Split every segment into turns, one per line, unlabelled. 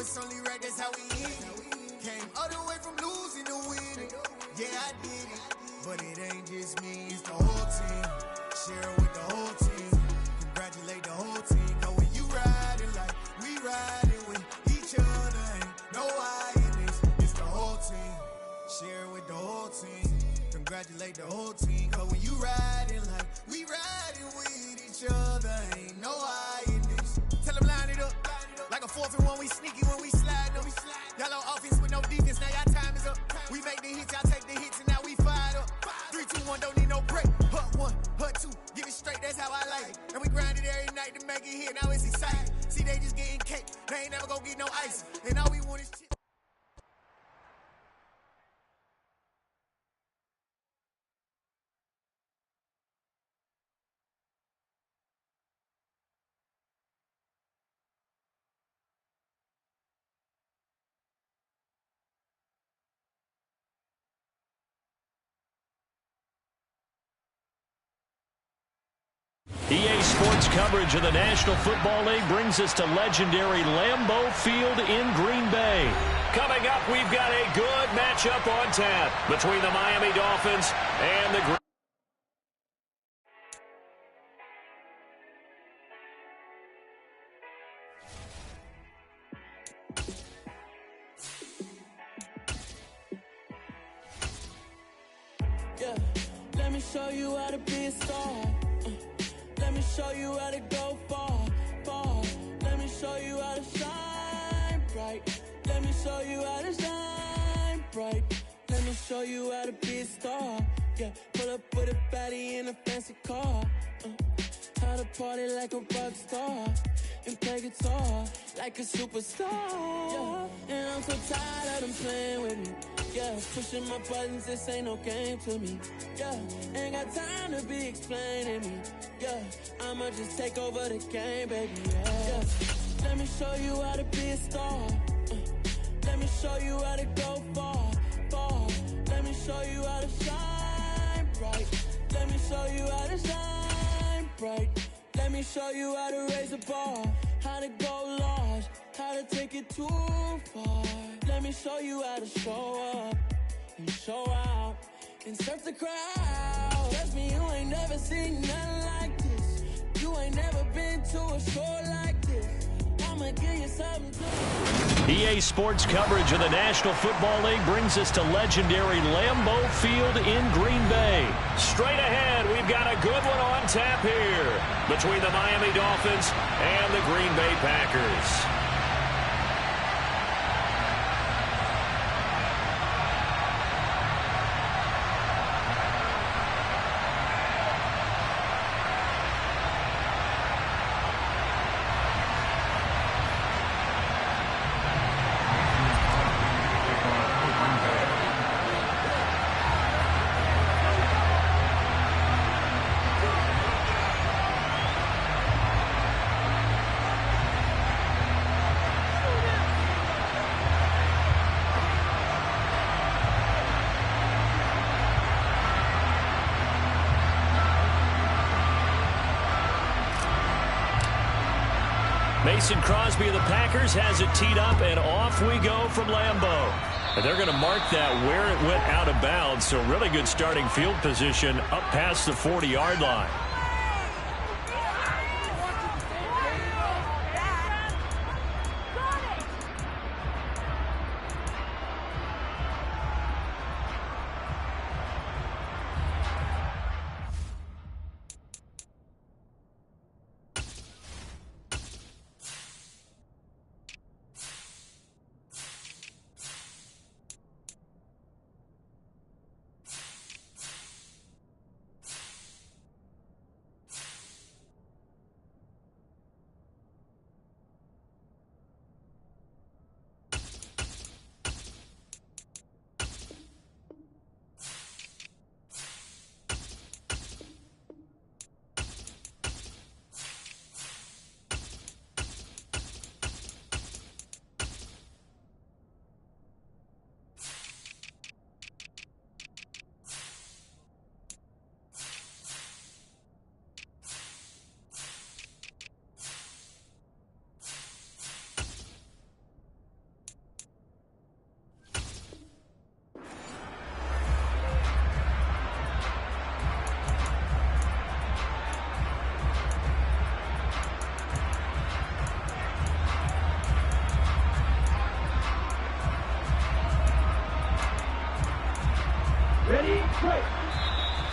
it's only right, that's how we eat. Came all the way from losing to winning. Yeah, I did it, but it ain't just me, it's the whole team. Share it with the whole team. Congratulate the whole team. Cause when you riding like we riding with each other, ain't no I in this, it's the whole team. Share it with the whole team. Congratulate the whole team. Cause when you riding like we riding with each other, ain't no I in this. Tell them line it up. Like a 4th and 1, we sneaky when we slide up. Y'all on offense with no defense, now y'all time is up. We make the hits, y'all take the hits, and now we fired up. 3, 2, 1, don't need no break. Hut 1, hut 2, give it straight, that's how I like it. And we grind it every night to make it hit, now it's exciting. See, they just getting cake, they ain't never gonna get no ice. And all we want is chip.
EA Sports coverage of the National Football League brings us to legendary Lambeau Field in Green Bay.
Coming up, we've got a good matchup on tap between the Miami Dolphins and the
Yeah, let me show you how to be a star. Let me show you how to go far, far. Let me show you how to shine bright. Let me show you how to shine bright. Let me show you how to be a star. Yeah, pull up with a baddie in a fancy car. How to party like a rock star and play guitar like a superstar. Yeah, and I'm so tired of them playing with me. Yeah, pushing my buttons, this ain't no game to me. Yeah, ain't got time to be explaining me. Yeah, I'ma just take over the game, baby. Yeah, let me show you how to be a star. Let me show you how to go far, far. Let me show you how to shine bright. Let me show you how to shine bright. Let me show you how to raise the bar, how to go large, how to take it too far. Let me show you how to show up and show out and surf the crowd. Trust me, you ain't never seen nothing like this. You ain't never been to a show like this. I'ma give you something to...
EA Sports coverage of the National Football League brings us to legendary Lambeau Field in Green Bay.
Straight ahead, we've got a good one on tap here between the Miami Dolphins and the Green Bay Packers. Mason Crosby of the Packers has it teed up, and off we go from Lambeau. And they're going to mark that where it went out of bounds, so really good starting field position up past the 40-yard line.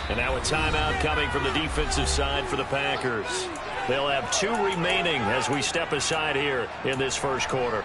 And now a timeout coming from the defensive side for the Packers. They'll have 2 remaining as we step aside here in this first quarter.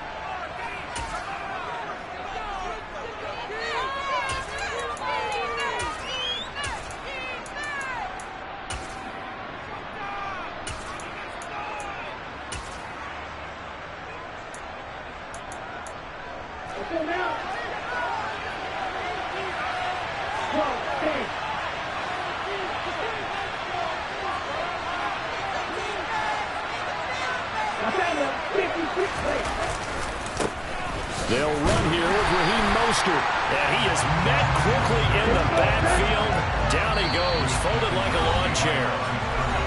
They'll run here with Raheem Mostert.
And he is met quickly in the backfield. Down he goes, folded like a lawn chair.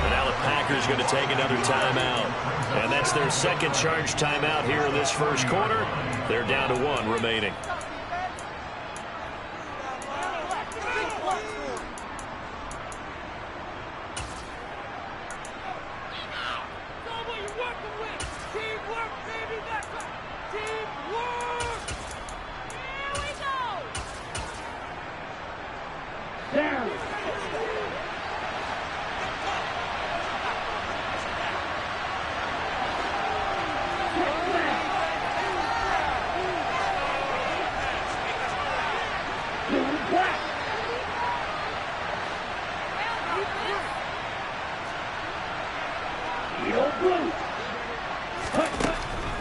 And now the Packers going to take another timeout. And that's their second charge timeout here in this first quarter. They're down to 1 remaining.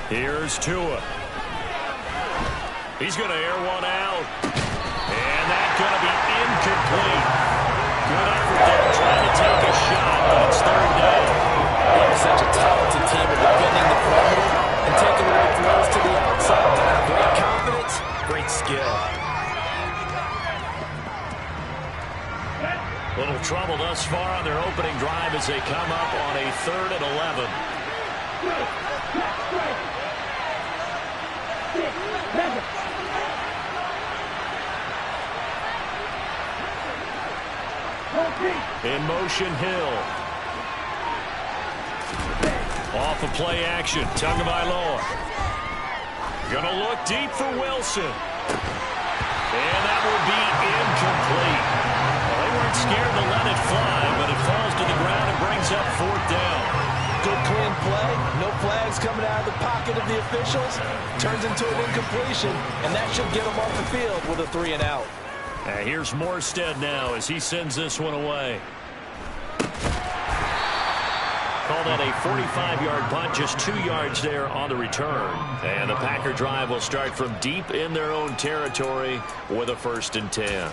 Here's Tua. He's going to air one out. And that's going to be incomplete. Good effort there trying to take a shot, but it's 3rd down.
They're such a talented team of defending the perimeter and taking away throws to the outside. Great confidence, great skill.
Little trouble thus far on their opening drive as they come up on a 3rd and 11. In motion, Hill. Off of play action, Tagovailoa. Gonna look deep for Wilson. And that will be incomplete. Well, they weren't scared to let it fly, but it falls to the ground and brings up 4th down.
Good clean play. No flags coming out of the pocket of the officials. Turns into an incompletion, and that should get them off the field with a 3 and out.
Here's Morstead now as he sends this one away. Call that a 45-yard punt, just 2 yards there on the return. And the Packer drive will start from deep in their own territory with a 1st and 10.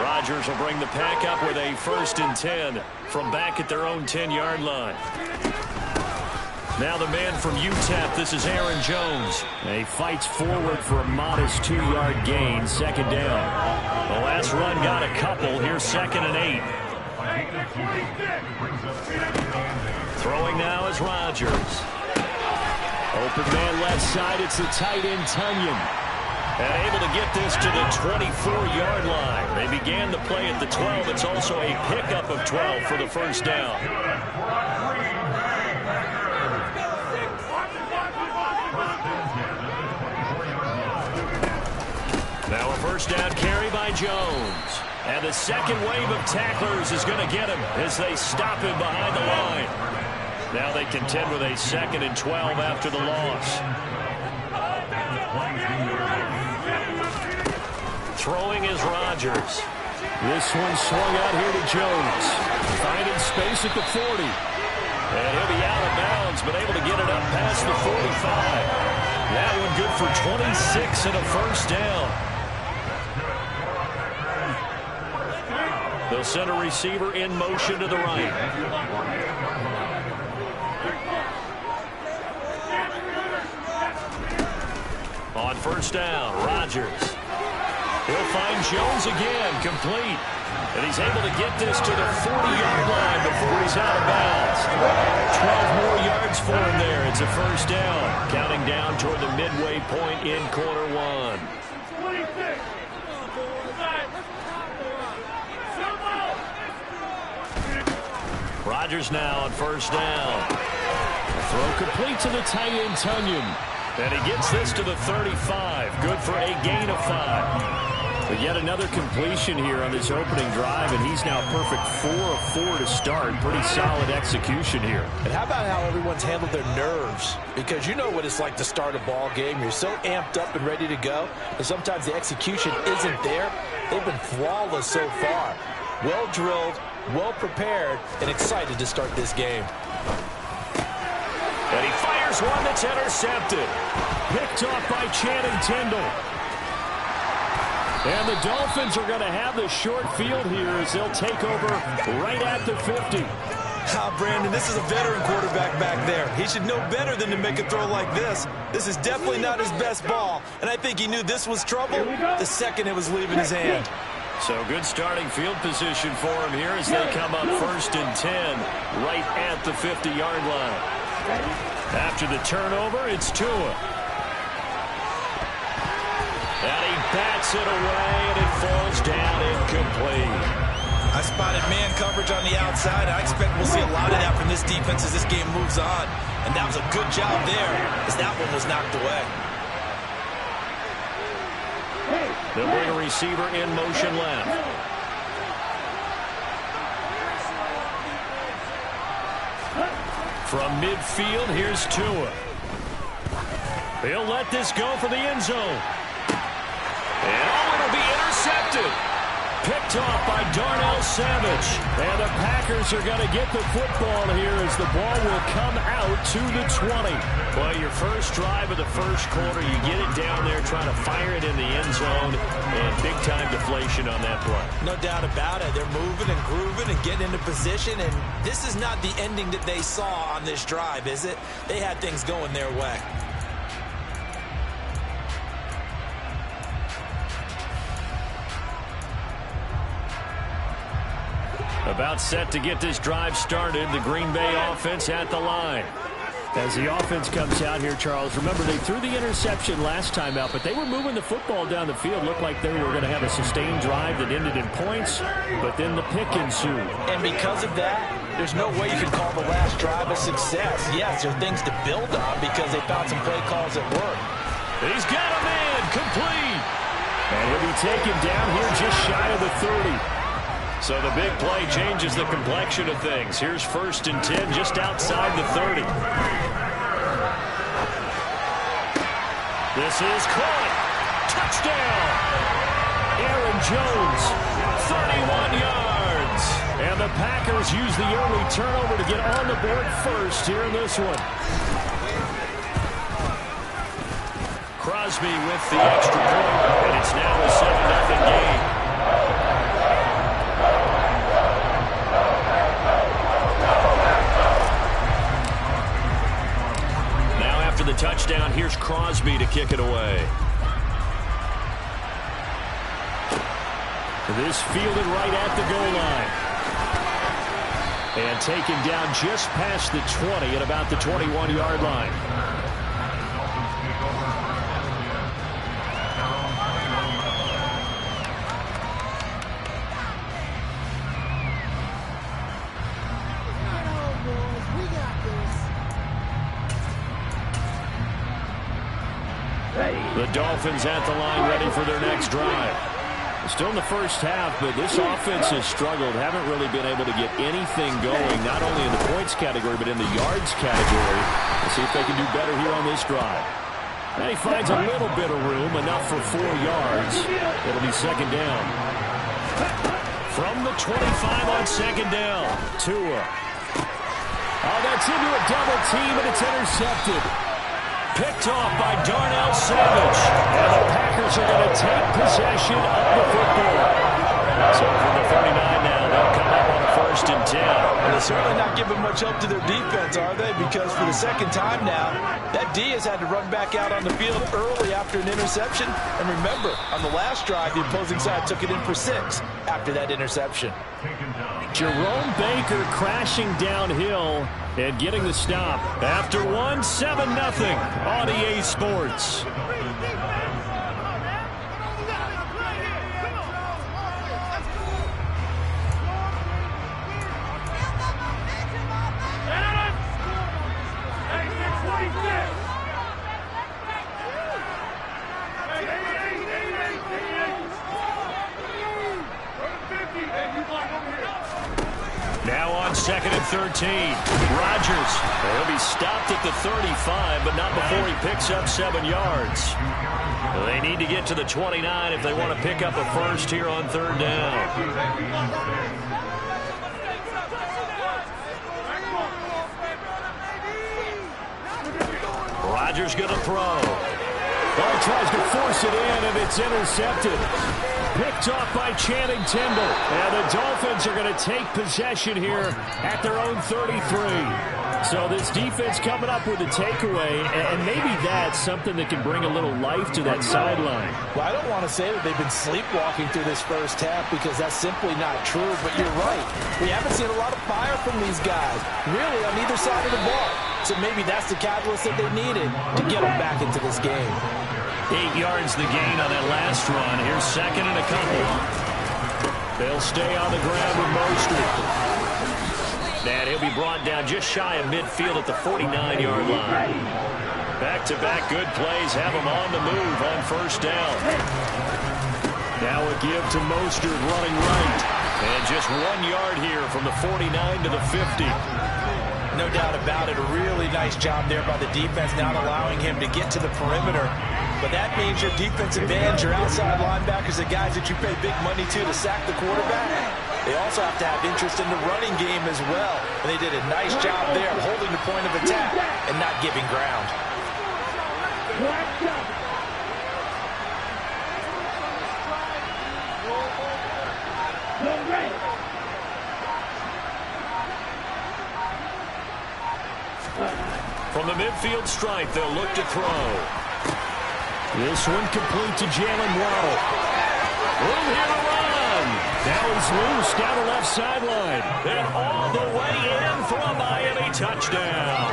Rodgers will bring the pack up with a 1st and 10 from back at their own 10-yard line. Now the man from UTEP, this is Aaron Jones. He fights forward for a modest 2-yard gain, 2nd down. The last run got a couple. Here's 2nd and 8. Throwing now is Rodgers. Open man left side, it's the tight end Tunyon. And able to get this to the 24-yard line. They began the play at the 12. It's also a pickup of 12 for the 1st down. Now a 1st down carry by Jones. And the second wave of tacklers is going to get him as they stop him behind the line. Now they contend with a 2nd and 12 after the loss. Throwing is Rodgers. This one swung out here to Jones. Finding space at the 40. And he'll be out of bounds, but able to get it up past the 45. That one good for 26 and a 1st down. They'll send a receiver in motion to the right. On 1st down, Rodgers. He'll find Jones again, complete. And he's able to get this to the 40-yard line before he's out of bounds. 12 more yards for him there. It's a first down. Counting down toward the midway point in quarter one. Rodgers now on first down. The throw complete to the tight end, Tunyon. And he gets this to the 35. Good for a gain of 5. But yet another completion here on this opening drive, and he's now perfect 4 of 4 to start. Pretty solid execution here.
And how about how everyone's handled their nerves? Because you know what it's like to start a ball game. You're so amped up and ready to go, and sometimes the execution isn't there. They've been flawless so far. Well drilled, well prepared, and excited to start this game.
And he fires one that's intercepted. Picked off by Channing Tindall. And the Dolphins are going to have the short field here as they'll take over right at the 50.
Brandon, this is a veteran quarterback back there. He should know better than to make a throw like this. This is definitely not his best ball, and I think he knew this was trouble the second it was leaving his hand.
So good starting field position for him here as they come up 1st and 10 right at the 50-yard line. After the turnover, it's Tua. And he bats it away, and it falls down incomplete.
I spotted man coverage on the outside. I expect we'll see a lot of that from this defense as this game moves on. And that was a good job there as that one was knocked away.
They'll bring a receiver in motion left. From midfield, here's Tua. He'll let this go for the end zone. And it'll be intercepted. Picked off by Darnell Savage. And the Packers are going to get the football here as the ball will come out to the 20. Well, your first drive of the first quarter, you get it down there, trying to fire it in the end zone, and big-time deflation on that play.
No doubt about it. They're moving and grooving and getting into position, and this is not the ending that they saw on this drive, is it? They had things going their way.
About set to get this drive started, the Green Bay offense at the line. As the offense comes out here, Charles, remember they threw the interception last time out, but they were moving the football down the field. Looked like they were going to have a sustained drive that ended in points, but then the pick ensued.
And because of that, there's no way you can call the last drive a success. Yes, there are things to build on because they found some play calls that work.
He's got a man, complete. And he'll be taken down here just shy of the 30. So the big play changes the complexion of things. Here's 1st and 10 just outside the 30. This is caught. Touchdown. Aaron Jones, 31 yards. And the Packers use the early turnover to get on the board first here in this one. Crosby with the extra point, and it's now a 7-0 game. The touchdown, here's Crosby to kick it away. This fielded right at the goal line. And taken down just past the 20 at about the 21-yard line. The Dolphins at the line ready for their next drive. Still in the first half, but this offense has struggled. Haven't really been able to get anything going, not only in the points category, but in the yards category. Let's see if they can do better here on this drive. And he finds a little bit of room, enough for 4 yards. It'll be second down. From the 25 on second down, Tua. Oh, that's into a double team, and it's intercepted. Picked off by Darnell Savage. And the Packers are going to take possession of the football. So from the 39 now, they'll come up on a 1st first and 10.
Well, they're certainly not giving much help to their defense, are they? Because for the second time now, that D has had to run back out on the field early after an interception. And remember, on the last drive, the opposing side took it in for 6 after that interception.
Jerome Baker crashing downhill and getting the stop. After 1, 7-0 on EA Sports.
Now on 2nd and 13. Rodgers. He'll be stopped at the 35, but not before he picks up 7 yards. They need to get to the 29 if they want to pick up a first here on 3rd down. Rodgers going to throw.
Ball tries to force it in, and it's intercepted. Picked off by Channing Tindall. And the Dolphins are going to take possession here at their own 33. So this defense coming up with a takeaway, and maybe that's something that can bring a little life to that sideline.
Well, I don't want to say that they've been sleepwalking through this first half because that's simply not true, but you're right. We haven't seen a lot of fire from these guys, really, on either side of the ball. So maybe that's the catalyst that they needed to get them back into this game.
8 yards the gain on that last run. Here's 2nd and a couple. They'll stay on the ground with Mostert. And he'll be brought down just shy of midfield at the 49-yard line. Back-to-back good plays have him on the move on 1st down. Now a give to Mostert running right. And just 1 yard here from the 49 to the 50.
No doubt about it. A really nice job there by the defense, not allowing him to get to the perimeter. But that means your defensive ends, your outside linebackers, the guys that you pay big money to sack the quarterback, they also have to have interest in the running game as well. And they did a nice job there of holding the point of attack and not giving ground.
From the midfield stripe, they'll look to throw.
This one complete to Jalen Waddle. Room here to run. Now he's loose down the left sideline.
And all the way in for a Miami touchdown.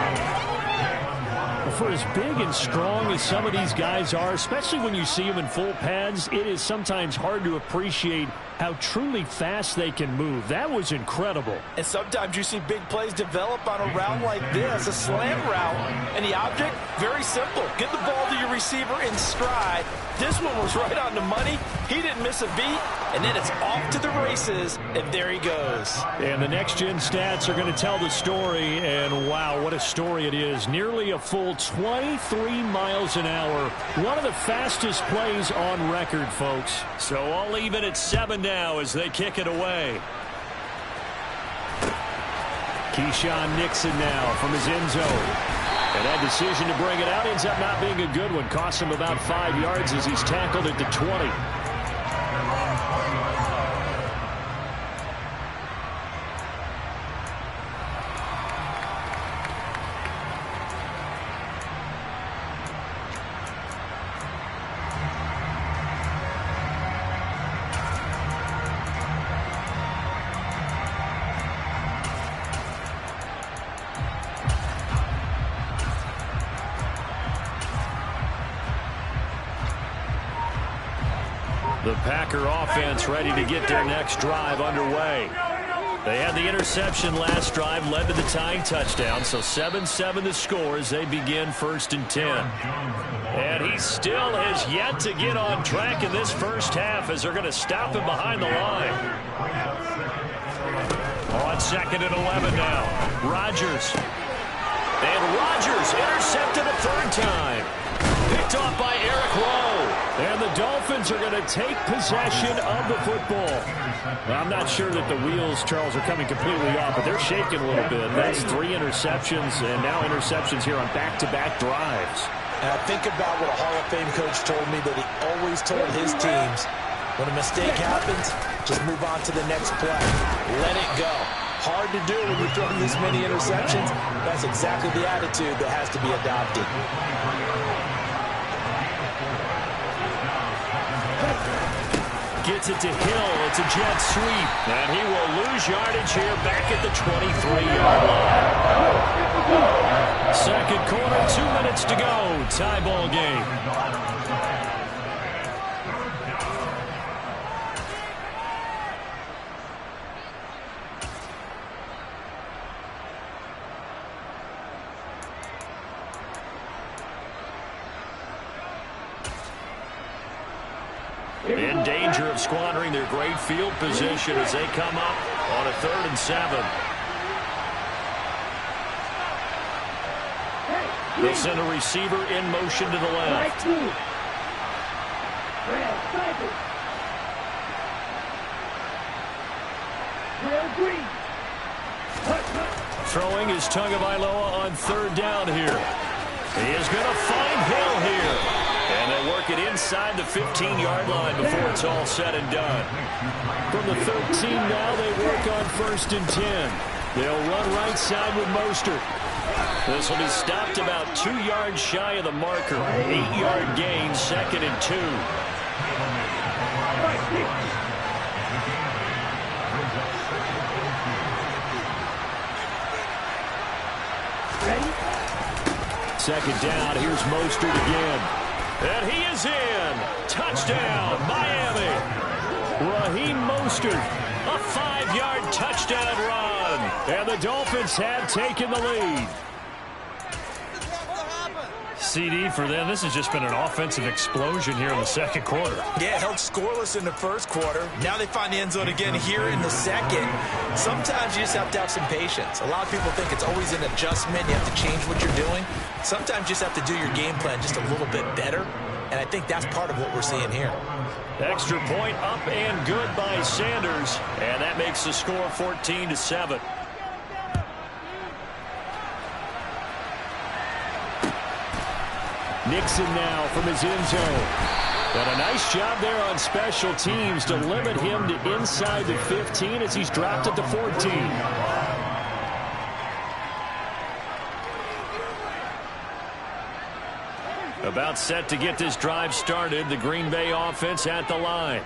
For as big and strong as some of these guys are, especially when you see them in full pads, it is sometimes hard to appreciate how truly fast they can move. That was incredible.
And sometimes you see big plays develop on a route like this, a slam route. And the object, very simple. Get the ball to your receiver in stride. This one was right on the money. He didn't miss a beat. And then it's off to the races, and there he goes.
And the next-gen stats are going to tell the story, and wow, what a story it is. Nearly a full 23 miles an hour. One of the fastest plays on record, folks.
So all even at 7 now as they kick it away.
Keyshawn Nixon now from his end zone. And that decision to bring it out ends up not being a good one. Costs him about 5 yards as he's tackled at the 20.
The Packer offense ready to get their next drive underway. They had the interception last drive, led to the tying touchdown, so 7-7 the score as they begin 1st and 10. And he still has yet to get on track in this first half as they're going to stop him behind the line. On 2nd and 11 now, Rodgers. And Rodgers intercepted a 3rd time. Picked off by Eric Rowe.
And the Dolphins are going to take possession of the football. Well, I'm not sure that the wheels, Charles, are coming completely off, but they're shaking a little bit. That's 3 interceptions, and now interceptions here on back-to-back drives.
And I think about what a Hall of Fame coach told me that he always told his teams, when a mistake happens, just move on to the next play. Let it go.
hard to do when you're throwing this many interceptions. That's exactly the attitude that has to be adopted.
Gets it to Hill. It's a jet sweep. And he will lose yardage here back at the 23-yard line. Second quarter, 2 minutes to go. Tie ball game. In danger of squandering their great field position as they come up on a 3rd and 7. They'll send a receiver in motion to the left. Throwing is Tagovailoa on 3rd down here. He is going to find Hill here. And they'll work it inside the 15-yard line before it's all said and done. From the 13 now, they work on 1st and 10. They'll run right side with Mostert. This will be stopped about 2 yards shy of the marker. 8-yard gain, 2nd and 2. Second down, here's Mostert again. And he is in. Touchdown, Miami. Raheem Mostert, a 5-yard touchdown run. And the Dolphins have taken the lead. CD for them. This has just been an offensive explosion here in the second quarter.
Yeah, held scoreless in the first quarter. Now they find the end zone again here in the second. Sometimes you just have to have some patience. A lot of people think it's always an adjustment. You have to change what you're doing. Sometimes you just have to do your game plan just a little bit better. And I think that's part of what we're seeing here.
Extra point up and good by Sanders. And that makes the score 14-7. Nixon now from his end zone. And a nice job there on special teams to limit him to inside the 15 as he's dropped at the 14. About set to get this drive started. The Green Bay offense at the line.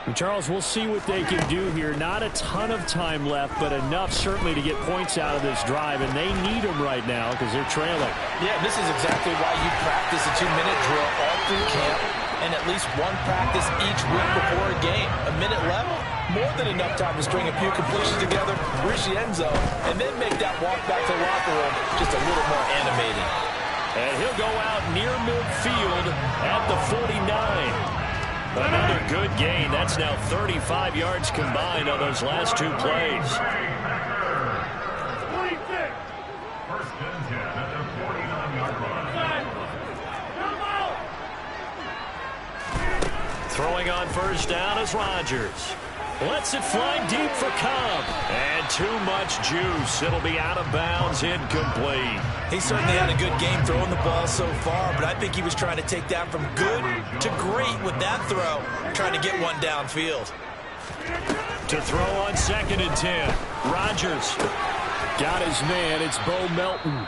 And Charles, we'll see what they can do here. Not a ton of time left, but enough certainly to get points out of this drive. And they need them right now because they're trailing.
Yeah, this is exactly why you practice a 2-minute drill all through camp and at least one practice each week before a game. A minute left, more than enough time to string a few completions together, reach the end zone, and then make that walk back to the locker room just a little more animating.
And he'll go out near midfield at the 49. Another good gain. That's now 35 yards combined on those last 2 plays. Throwing on first down is Rodgers. Lets it fly deep for Cobb. And too much juice. It'll be out of bounds, incomplete.
He certainly had a good game throwing the ball so far, but I think he was trying to take that from good to great with that throw, trying to get one downfield.
To throw on 2nd and 10. Rodgers got his man. It's Bo Melton.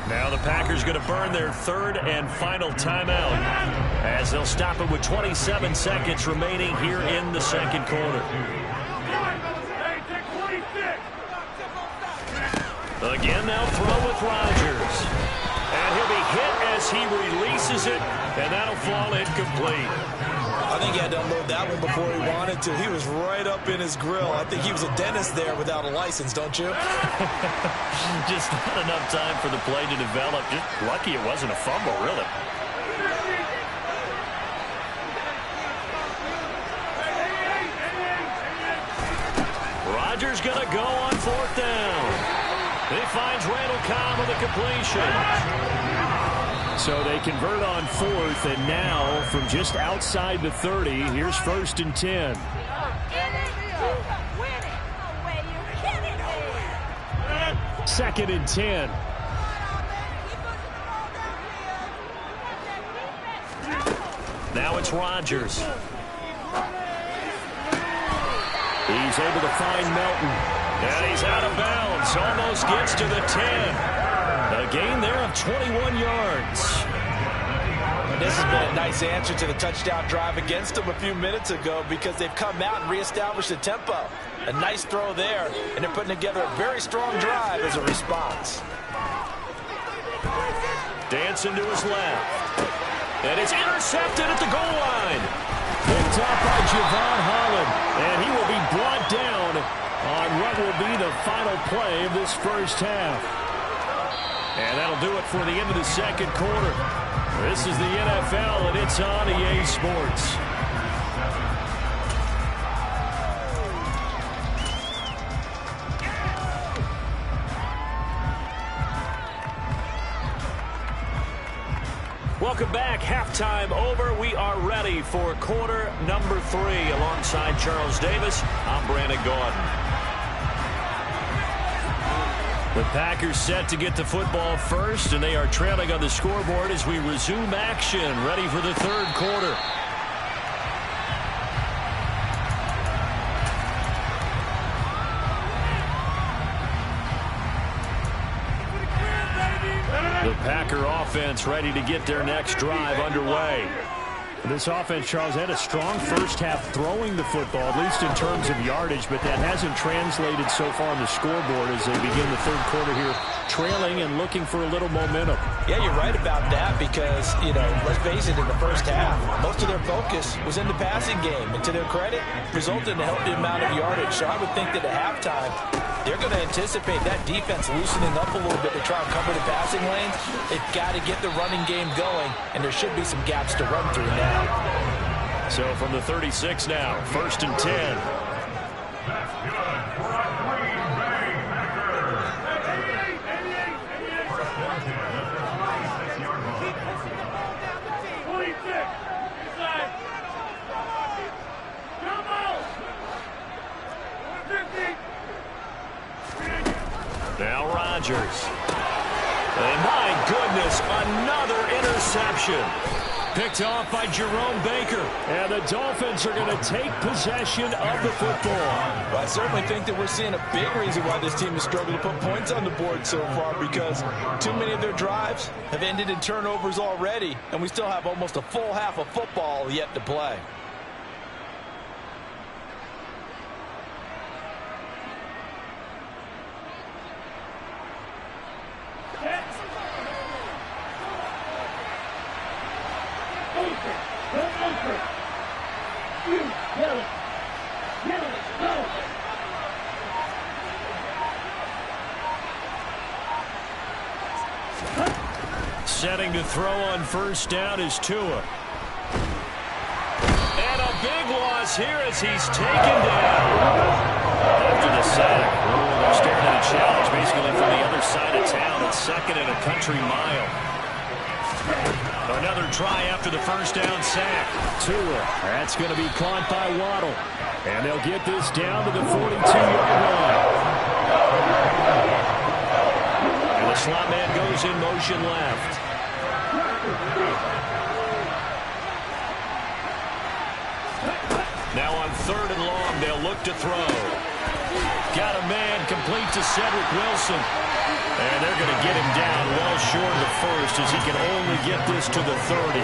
Now the Packers going to burn their 3rd and final timeout as they'll stop it with 27 seconds remaining here in the second quarter. Again, they'll throw with Rodgers. And he'll be hit as he releases it, and that'll fall incomplete.
I think he had to unload that one before he wanted to. He was right up in his grill. I think he was a dentist there without a license, don't you?
Just not enough time for the play to develop. Just lucky it wasn't a fumble, really. Rodgers going to go on 4th down. He finds Randall Cobb with a completion. So they convert on 4th, and now from just outside the 30, here's 1st and 10. 2nd and 10. Now it's Rodgers. He's able to find Melton. And he's out of bounds. Almost gets to the 10. A gain there of 21 yards.
This has been a nice answer to the touchdown drive against them a few minutes ago because they've come out and reestablished the tempo. A nice throw there, and they're putting together a very strong drive as a response.
Dancing to his left. And it's intercepted at the goal line. Picked up by Javon Holland. And he will be brought down on what will be the final play of this first half. And that'll do it for the end of the second quarter. This is the NFL, and it's on EA Sports. Welcome back. Halftime over. We are ready for quarter number 3. Alongside Charles Davis, I'm Brandon Gaudin. The Packers set to get the football first, and they are trailing on the scoreboard as we resume action, ready for the third quarter. The Packer offense ready to get their next drive underway.
This offense, Charles, had a strong first half throwing the football, at least in terms of yardage, but that hasn't translated so far on the scoreboard as they begin the third quarter here, trailing and looking for a little momentum.
Yeah, you're right about that because, let's face it, in the first half, most of their focus was in the passing game. And to their credit, resulted in a healthy amount of yardage. So I would think that at halftime, they're going to anticipate that defense loosening up a little bit to try and cover the passing lanes. They've got to get the running game going, and there should be some gaps to run through now.
So from the 36 now, 1st and 10. Now Rodgers. And my goodness, another interception. Picked off by Jerome Baker.
And the Dolphins are going to take possession of the football.
Well, I certainly think that we're seeing a big reason why this team has struggled to put points on the board so far, because too many of their drives have ended in turnovers already, and we still have almost a full half of football yet to play.
Setting to throw on first down is Tua. And a big loss here as he's taken down. After the sack, they're staring at a challenge basically from the other side of town. It's 2nd and a country mile. Another try after the first down sack.
Tua, that's going to be caught by Waddle. And they'll get this down to the 42-yard line.
And the slot man goes in motion left. Now on 3rd and long, they'll look to throw. Got a man complete to Cedric Wilson. And they're going to get him down well short of the first as he can only get this to the 30.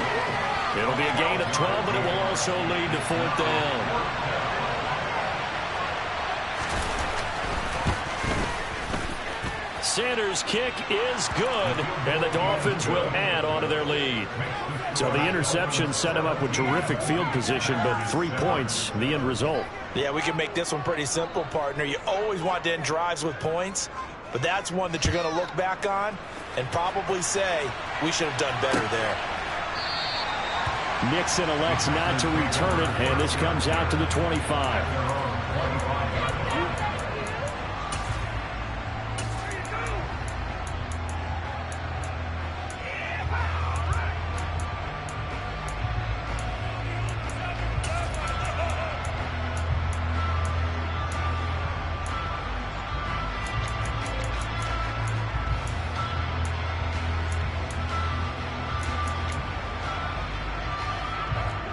It'll be a gain of 12, but it will also lead to 4th down. Sanders' kick is good, and the Dolphins will add on to their lead.
So the interception set him up with terrific field position, but 3 points, the end result.
Yeah, we can make this one pretty simple, partner. You always want to end drives with points, but that's one that you're going to look back on and probably say, we should have done better there.
Nixon elects not to return it, and this comes out to the 25.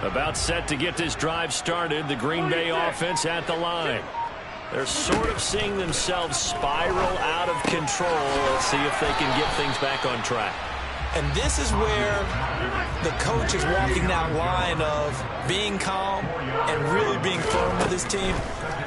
About set to get this drive started. The Green Bay offense at the line. They're sort of seeing themselves spiral out of control. Let's see if they can get things back on track.
And this is where the coach is walking that line of being calm and really being firm with his team.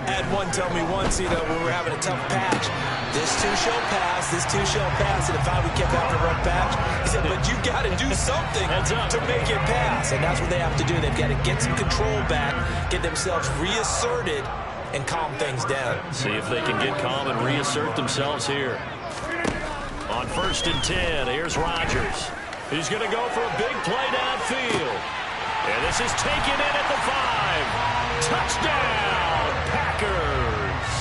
I had one tell me once, when we were having a tough patch, this too shall pass, this too shall pass. And if we kept having a rough patch, he said, but you got to do something to make it pass. And that's what they have to do. They've got to get some control back, get themselves reasserted, and calm things down.
See if they can get calm and reassert themselves here. On 1st and 10, here's Rodgers. He's going to go for a big play downfield. And this is taken in at the 5. Touchdown, Packers.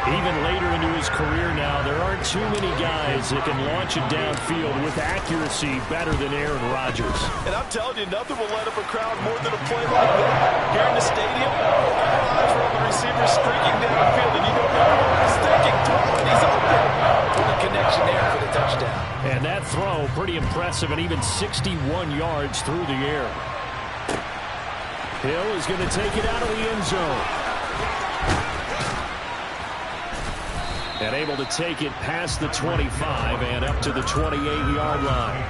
Even later into his career now, there aren't too many guys that can launch it downfield with accuracy better than Aaron Rodgers.
And I'm telling you, nothing will light up a crowd more than a play like that. Here in the stadium, all eyes were on the receiver streaking downfield, and you know everyone was thinking, throw it, he's open. What a connection there for the touchdown.
And that throw, pretty impressive, and even 61 yards through the air. Hill is going to take it out of the end zone. And able to take it past the 25 and up to the 28-yard line.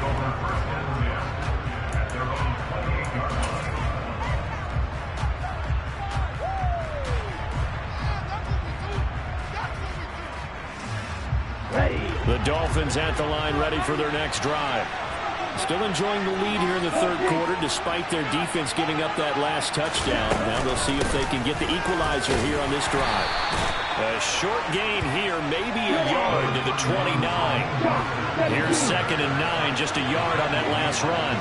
The Dolphins at the line, ready for their next drive. Still enjoying the lead here in the third quarter, despite their defense giving up that last touchdown. Now they'll see if they can get the equalizer here on this drive. A short gain here, maybe a yard to the 29. Here's 2nd and 9, just a yard on that last run.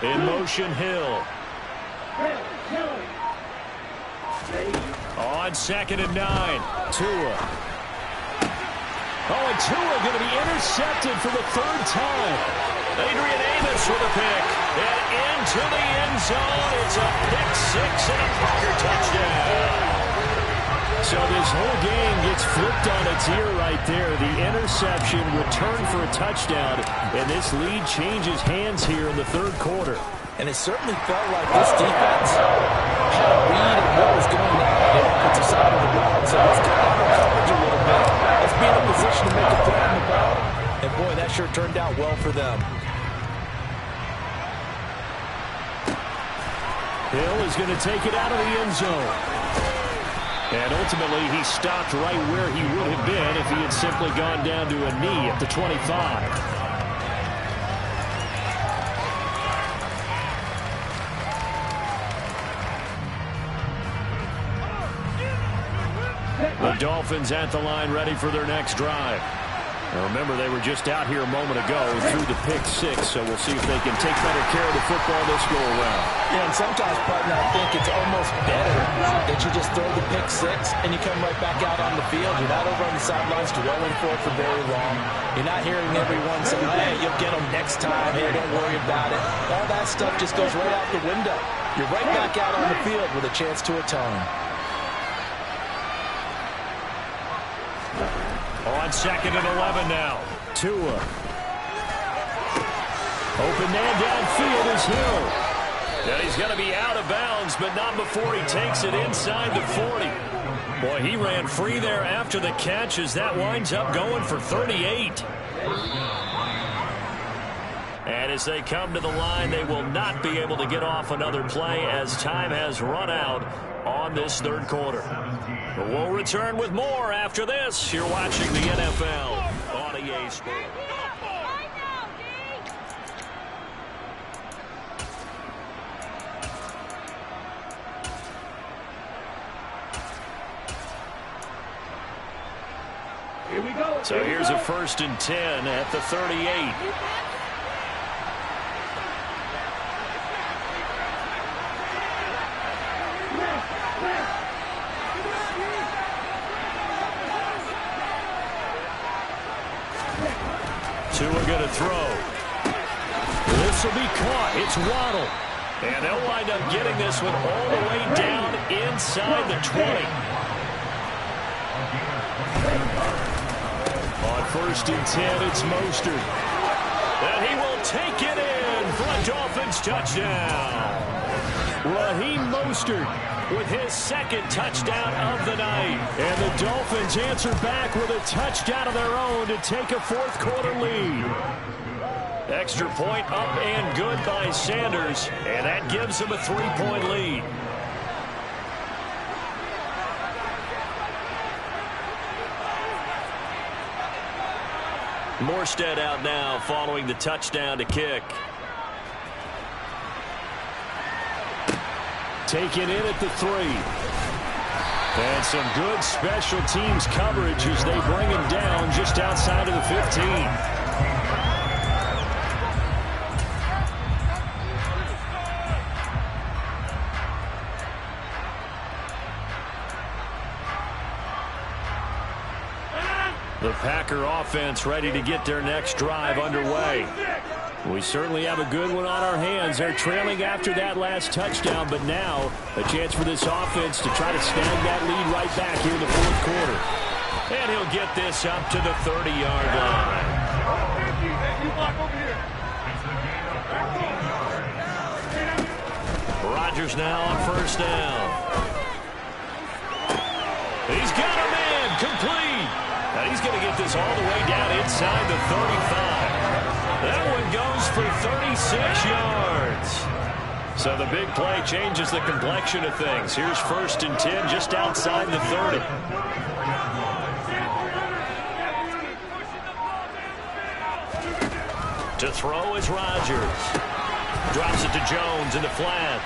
In motion, Hill. On 2nd and 9, Tua. Oh, and Tua going to be intercepted for the 3rd time. Adrian Amos with a pick. And into the end zone. It's a pick 6 and a Packer touchdown. So this whole game gets flipped on its ear right there. The interception, return for a touchdown, and this lead changes hands here in the third quarter.
And it certainly felt like this defense had a read of what was going on on the offensive side of the ball. So let's get out of coverage a little bit. Let's be in a position to make a throw on the ball. And boy, that sure turned out well for them.
Hill is going to take it out of the end zone. And ultimately, he stopped right where he would have been if he had simply gone down to a knee at the 25. The Dolphins at the line, ready for their next drive. Now remember, they were just out here a moment ago and threw the pick 6, so we'll see if they can take better care of the football this go-around.
Yeah, and sometimes, partner, I think it's almost better that you just throw the pick 6 and you come right back out on the field. You're not over on the sidelines dwelling for it for very long. You're not hearing everyone say, hey, you'll get them next time. Hey, don't worry about it. All that stuff just goes right out the window. You're right back out on the field with a chance to atone.
On 2nd and 11 now. Tua. Open man downfield is Hill. And he's going to be out of bounds, but not before he takes it inside the 40. Boy, he ran free there after the catch as that winds up going for 38. And as they come to the line, they will not be able to get off another play as time has run out on this third quarter. But we'll return with more after this. You're watching the NFL on EA Sports.
Here we go.
So here's a 1st and 10 at the 38. Tua going to throw. This will be caught. It's Waddle. And they'll wind up getting this one all the way down inside the 20. On 1st and 10, it's Mostert. And he will take it in for a Dolphins touchdown. Raheem Mostert with his 2nd touchdown of the night. And the Dolphins answer back with a touchdown of their own to take a 4th quarter lead. Extra point up and good by Sanders, and that gives them a 3-point lead. Morstead out now following the touchdown to kick. Taken in at the 3. And some good special teams coverage as they bring him down just outside of the 15. The Packer offense ready to get their next drive underway. We certainly have a good one on our hands. They're trailing after that last touchdown, but now a chance for this offense to try to snag that lead right back here in the 4th quarter. And he'll get this up to the 30-yard line. Rodgers now on 1st down. He's got a man complete. And he's going to get this all the way down inside the 35. That one goes for 36 yards. So the big play changes the complexion of things. Here's 1st and 10 just outside the 30. To throw is Rodgers. Drops it to Jones in the flat.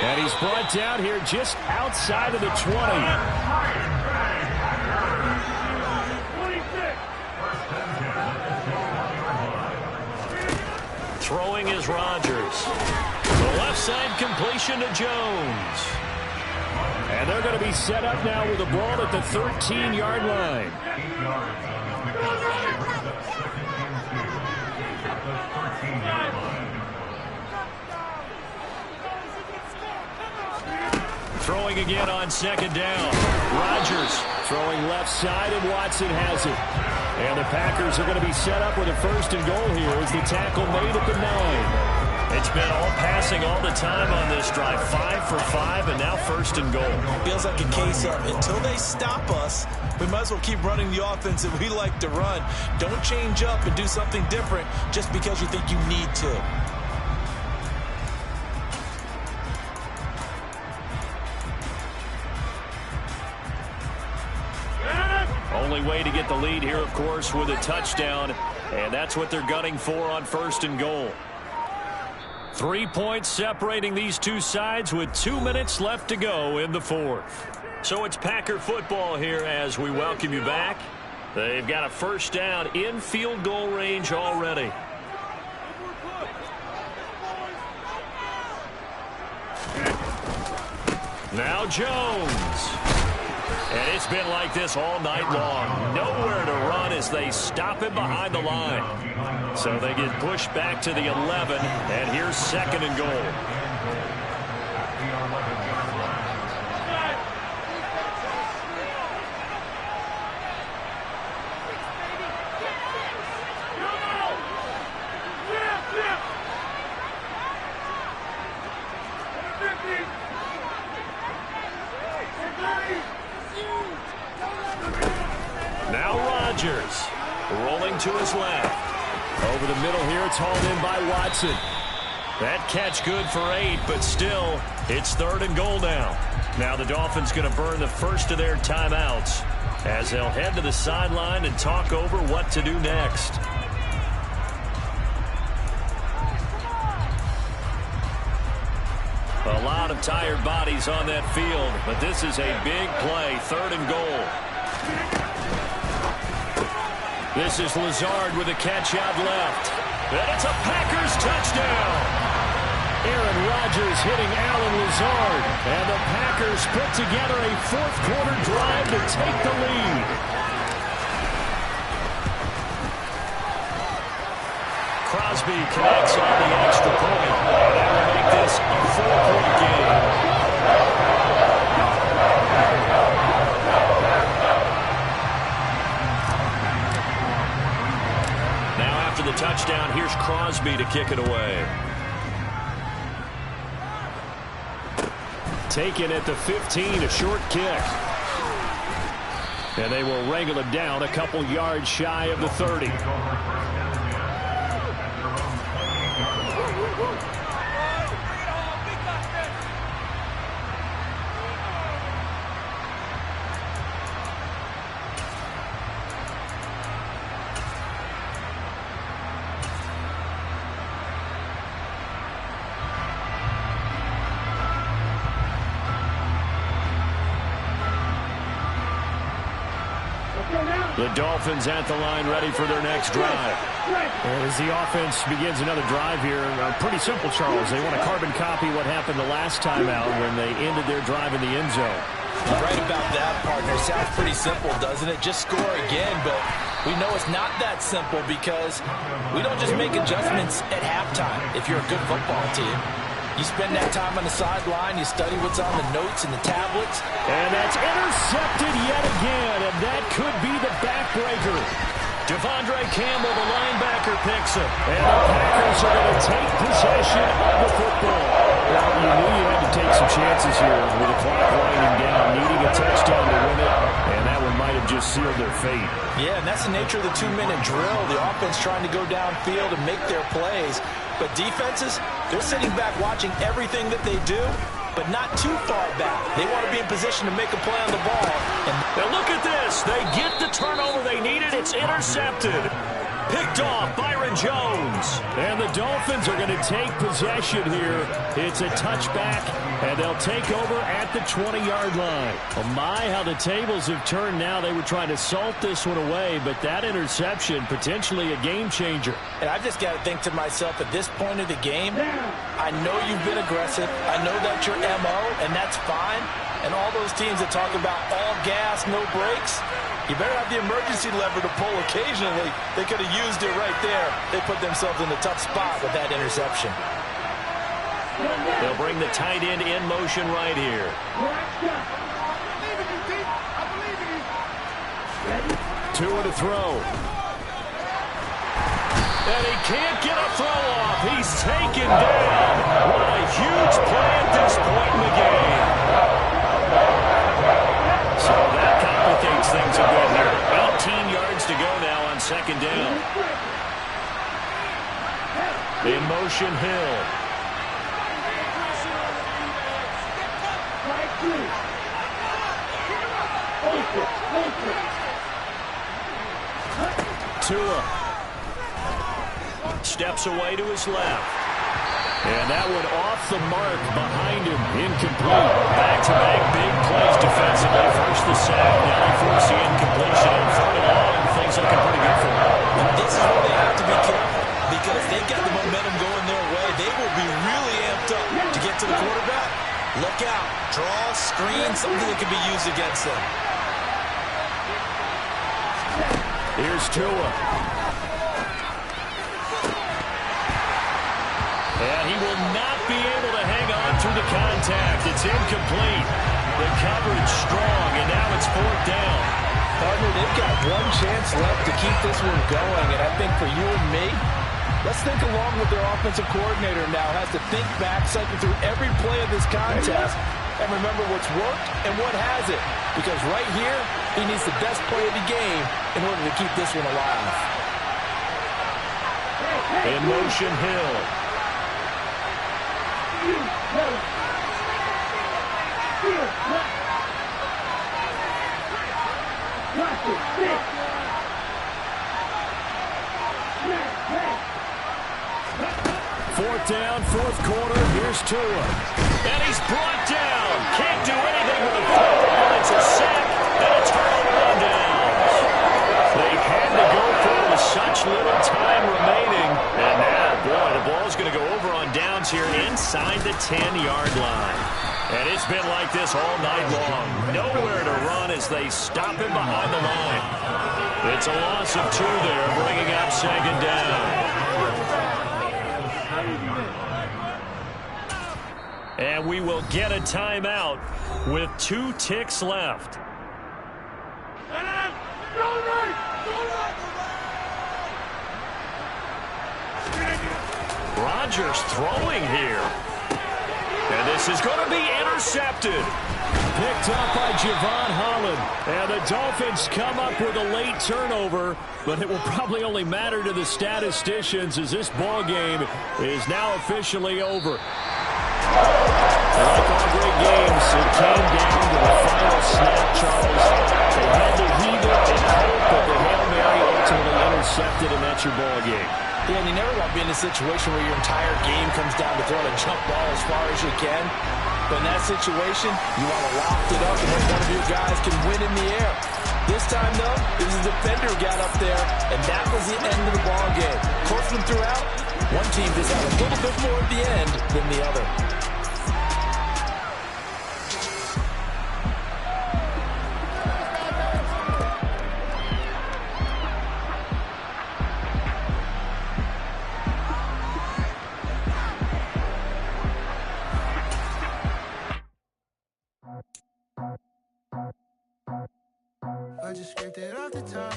And he's brought down here just outside of the 20. Throwing is Rodgers. The left side completion to Jones. And they're going to be set up now with the ball at the 13-yard line. Throwing again on 2nd down. Rodgers throwing left side, and Watson has it. And the Packers are going to be set up with a 1st and goal here as the tackle made at the 9. It's been all passing all the time on this drive. 5 for 5, and now 1st and goal.
Feels like a case of until they stop us, we might as well keep running the offense that we like to run. Don't change up and do something different just because you think you need to.
Only way to get the lead here, of course, with a touchdown, and that's what they're gunning for on 1st and goal. 3 points separating these two sides with 2 minutes left to go in the 4th. So it's Packer football here as we welcome you back. They've got a 1st down in field goal range already. Now Jones. And it's been like this all night long. Nowhere to run as they stop him behind the line. So they get pushed back to the 11, and here's 2nd and goal. Now Rodgers rolling to his left. Over the middle here, it's hauled in by Watson. That catch good for 8, but still, it's 3rd and goal now. Now the Dolphins going to burn the first of their timeouts as they'll head to the sideline and talk over what to do next. A lot of tired bodies on that field, but this is a big play, 3rd and goal. This is Lazard with a catch out left. And it's a Packers touchdown. Aaron Rodgers hitting Allen Lazard. And the Packers put together a 4th quarter drive to take the lead. Crosby connects on the extra point. this a 4-point game. After the touchdown, here's Crosby to kick it away. Taken at the 15, a short kick. And they will wrangle it down a couple yards shy of the 30. The Dolphins at the line, ready for their next drive.
As the offense begins another drive here, pretty simple, Charles. They want to carbon copy what happened the last time out when they ended their drive in the end zone.
You're right about that, partner. Sounds pretty simple, doesn't it? Just score again, but we know it's not that simple because we don't just make adjustments at halftime if you're a good football team. You spend that time on the sideline, you study what's on the notes and the tablets.
And that's intercepted yet again, and that could be the backbreaker. Devondre Campbell, the linebacker, picks it. And the Packers are going to take possession of the football.
Well, you knew you had to take some chances here with the clock winding down, needing a touchdown to win it, and that one might have just sealed their fate.
Yeah, and that's the nature of the 2-minute drill. The offense trying to go downfield and make their plays. But defenses, they're sitting back watching everything that they do, but not too far back. They want to be in position to make a play on the ball.
Now look at this. They get the turnover they needed. It's intercepted. Picked off Byron Jones.
And the Dolphins are going to take possession here. It's a touchback, and they'll take over at the 20-yard line. Oh my, how the tables have turned now. They were trying to salt this one away, but that interception, potentially a game changer.
And I've just got to think to myself, at this point of the game, I know you've been aggressive. I know that's your MO, and that's fine. And all those teams that talk about all gas, no brakes, you better have the emergency lever to pull occasionally. They could have used it right there. They put themselves in a tough spot with that interception.
They'll bring the tight end in motion right here.
Tua to throw.
And he can't get a throw off. He's taken down. What a huge play at this point in the game. So that complicates things a bit here. 18 yards to go now on second down. In motion, Hill. Tua steps away to his left. And that one off the mark behind him. Incomplete. Back-to-back big plays defensively. First the sack. Now they force the incompletion. And third and long, things looking pretty good for them.
And this is where they have to be careful because they've got the momentum going their way. They will be really amped up to get to the quarterback. Look out. Draw, screen, something that can be used against them.
Here's Tua. And he will not be able to hang on through the contact. It's incomplete. The coverage strong, and now it's fourth down.
Partner, they've got one chance left to keep this one going, and I think for you and me, let's think along with their offensive coordinator now. Has to think back, cycle through every play of this contest, and remember what's worked and what hasn't. Because right here, he needs the best play of the game in order to keep this one alive.
In motion, Hill. Fourth down, fourth quarter. Here's Tua. And he's brought down. Can't do anything with the football. It's a sack and a turnover on downs. They had to go for it with such little time remaining. And now, boy, the ball's going to go over on downs here inside the 10-yard line. And it's been like this all night long. Nowhere to run as they stop him behind the line. It's a loss of 2 there, bringing up second down. And we will get a timeout with 2 ticks left. Rodgers throwing here. And this is going to be intercepted. Picked up by Javon Holland. And the Dolphins come up with a late turnover, but it will probably only matter to the statisticians as this ball game is now officially over. Like all great games, it came down to the final snap, Charles. They had to heave it and hope, but the Hail Mary ultimately intercepted, and that's your ball game.
Yeah, and you never want to be in a situation where your entire game comes down to throwing a jump ball as far as you can. But in that situation, you want to loft it up and then one of your guys can win in the air. This time, though, it was the defender who got up there, and that was the end of the ball game. Coachman threw out. One team just had a little bit more at the end than the other.
I just scraped it off the top,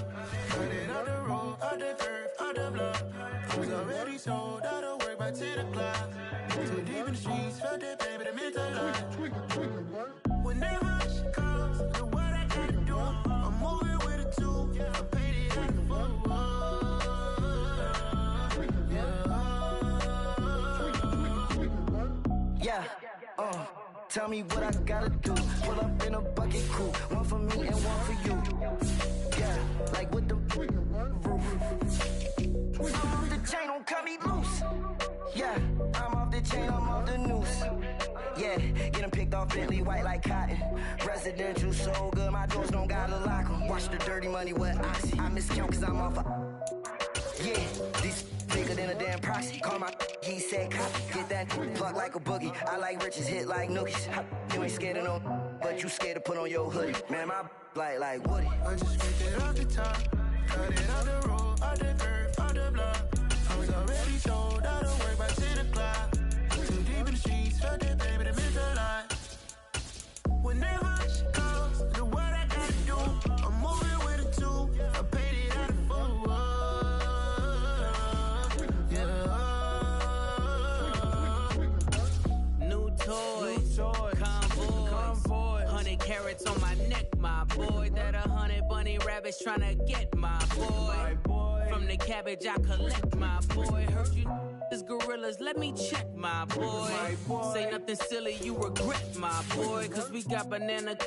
cut it on the road, on the curve, on the block. I was already sold, out of work by 10 o'clock. Too deep in the streets, felt that baby, the mental lie. Whenever she comes, the what I gotta do, I'm moving with a 2, I paid it at the phone. Yeah, tell me what I gotta do. Pull up in a bucket crew, one for me and one for you. Yeah, like with the roof. I'm off the chain, don't cut me loose. Yeah, I'm off the chain, I'm off the noose. Yeah, get them picked off Bentley white like cotton. Residential so good, my doors don't gotta lock them. Watch the dirty money with Oxy. I miscount cause I'm off yeah, these bigger than a damn proxy. Call my he said copy. Get that plug like a boogie. I like riches, hit like nookies. You ain't scared of no, but you scared to put on your hoodie. Man, my like Woody. I just scraped it off the top, cut it on the road, on the curve, on the block. I was already sold, out of work by 10 o'clock. Too deep in the streets, felt that baby, the mental lie. Whenever she comes, the what I gotta do, I'm moving with a 2, I paid it at the phone.
Toys, convoy, 100 carats on my neck, my boy. That 100 bunny rabbits tryna get my boy. From the cabbage I collect, my boy. Heard you is gorillas, let me check, my boy. Say nothing silly, you regret, my boy. Cause we got banana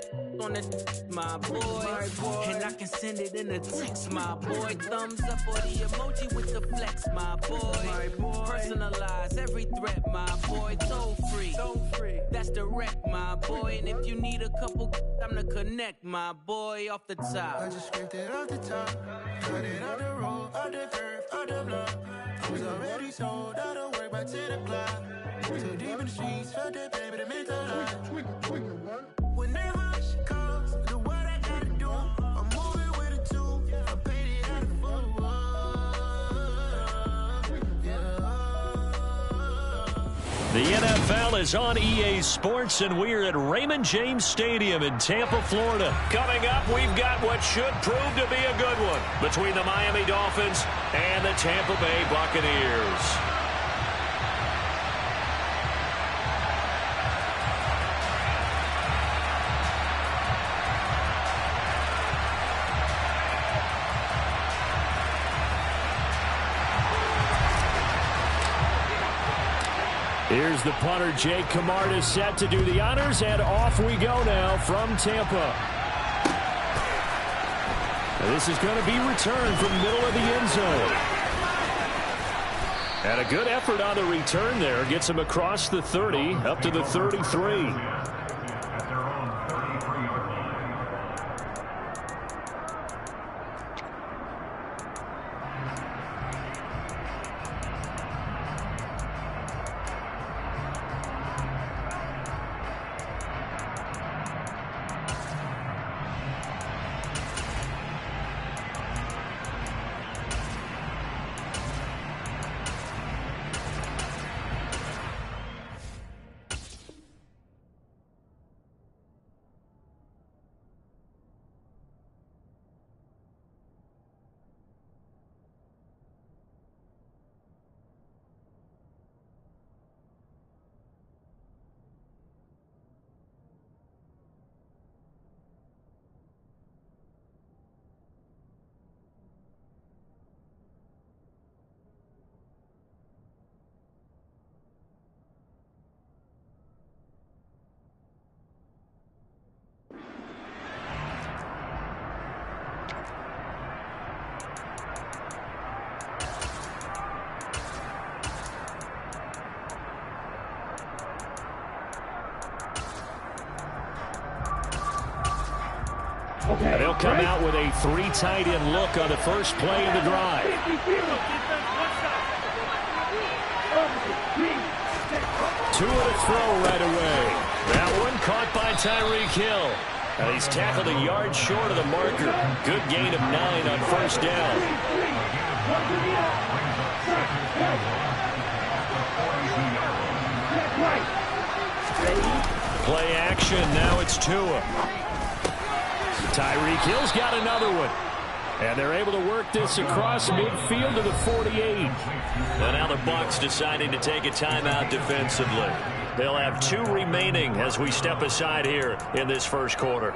on the my boy. And I can send it in a text, my boy. Thumbs up or the emoji with the flex, my boy. Personalize every threat, my boy. Toll free. That's direct, my boy. And if you need a couple, I'm the connect, my boy. Off the top.
I just scraped it off the top, cut it on the road, on the curve, on the block. I was already sold, out of work by 10 o'clock. Too deep in the streets, felt that baby, the mental lie. Whenever she comes, the what I gotta do, I'm moving with a 2, I paid it at the phone.
The NFL is on EA Sports, and we're at Raymond James Stadium in Tampa, Florida. Coming up, we've got what should prove to be a good one between the Miami Dolphins and the Tampa Bay Buccaneers. Here's the punter, Jake Camarda, set to do the honors, and off we go now from Tampa. And this is going to be returned from the middle of the end zone. And a good effort on the return there. Gets him across the 30, up to the 33. And they'll come out with a 3 tight end look on the first play of the drive. Two to throw right away. That one caught by Tyreek Hill. And he's tackled a yard short of the marker. Good gain of 9 on first down. Play action. Now it's Tua. Tyreek Hill's got another one. And they're able to work this across midfield to the 48. And now the Bucs deciding to take a timeout defensively. They'll have 2 remaining as we step aside here in this first quarter.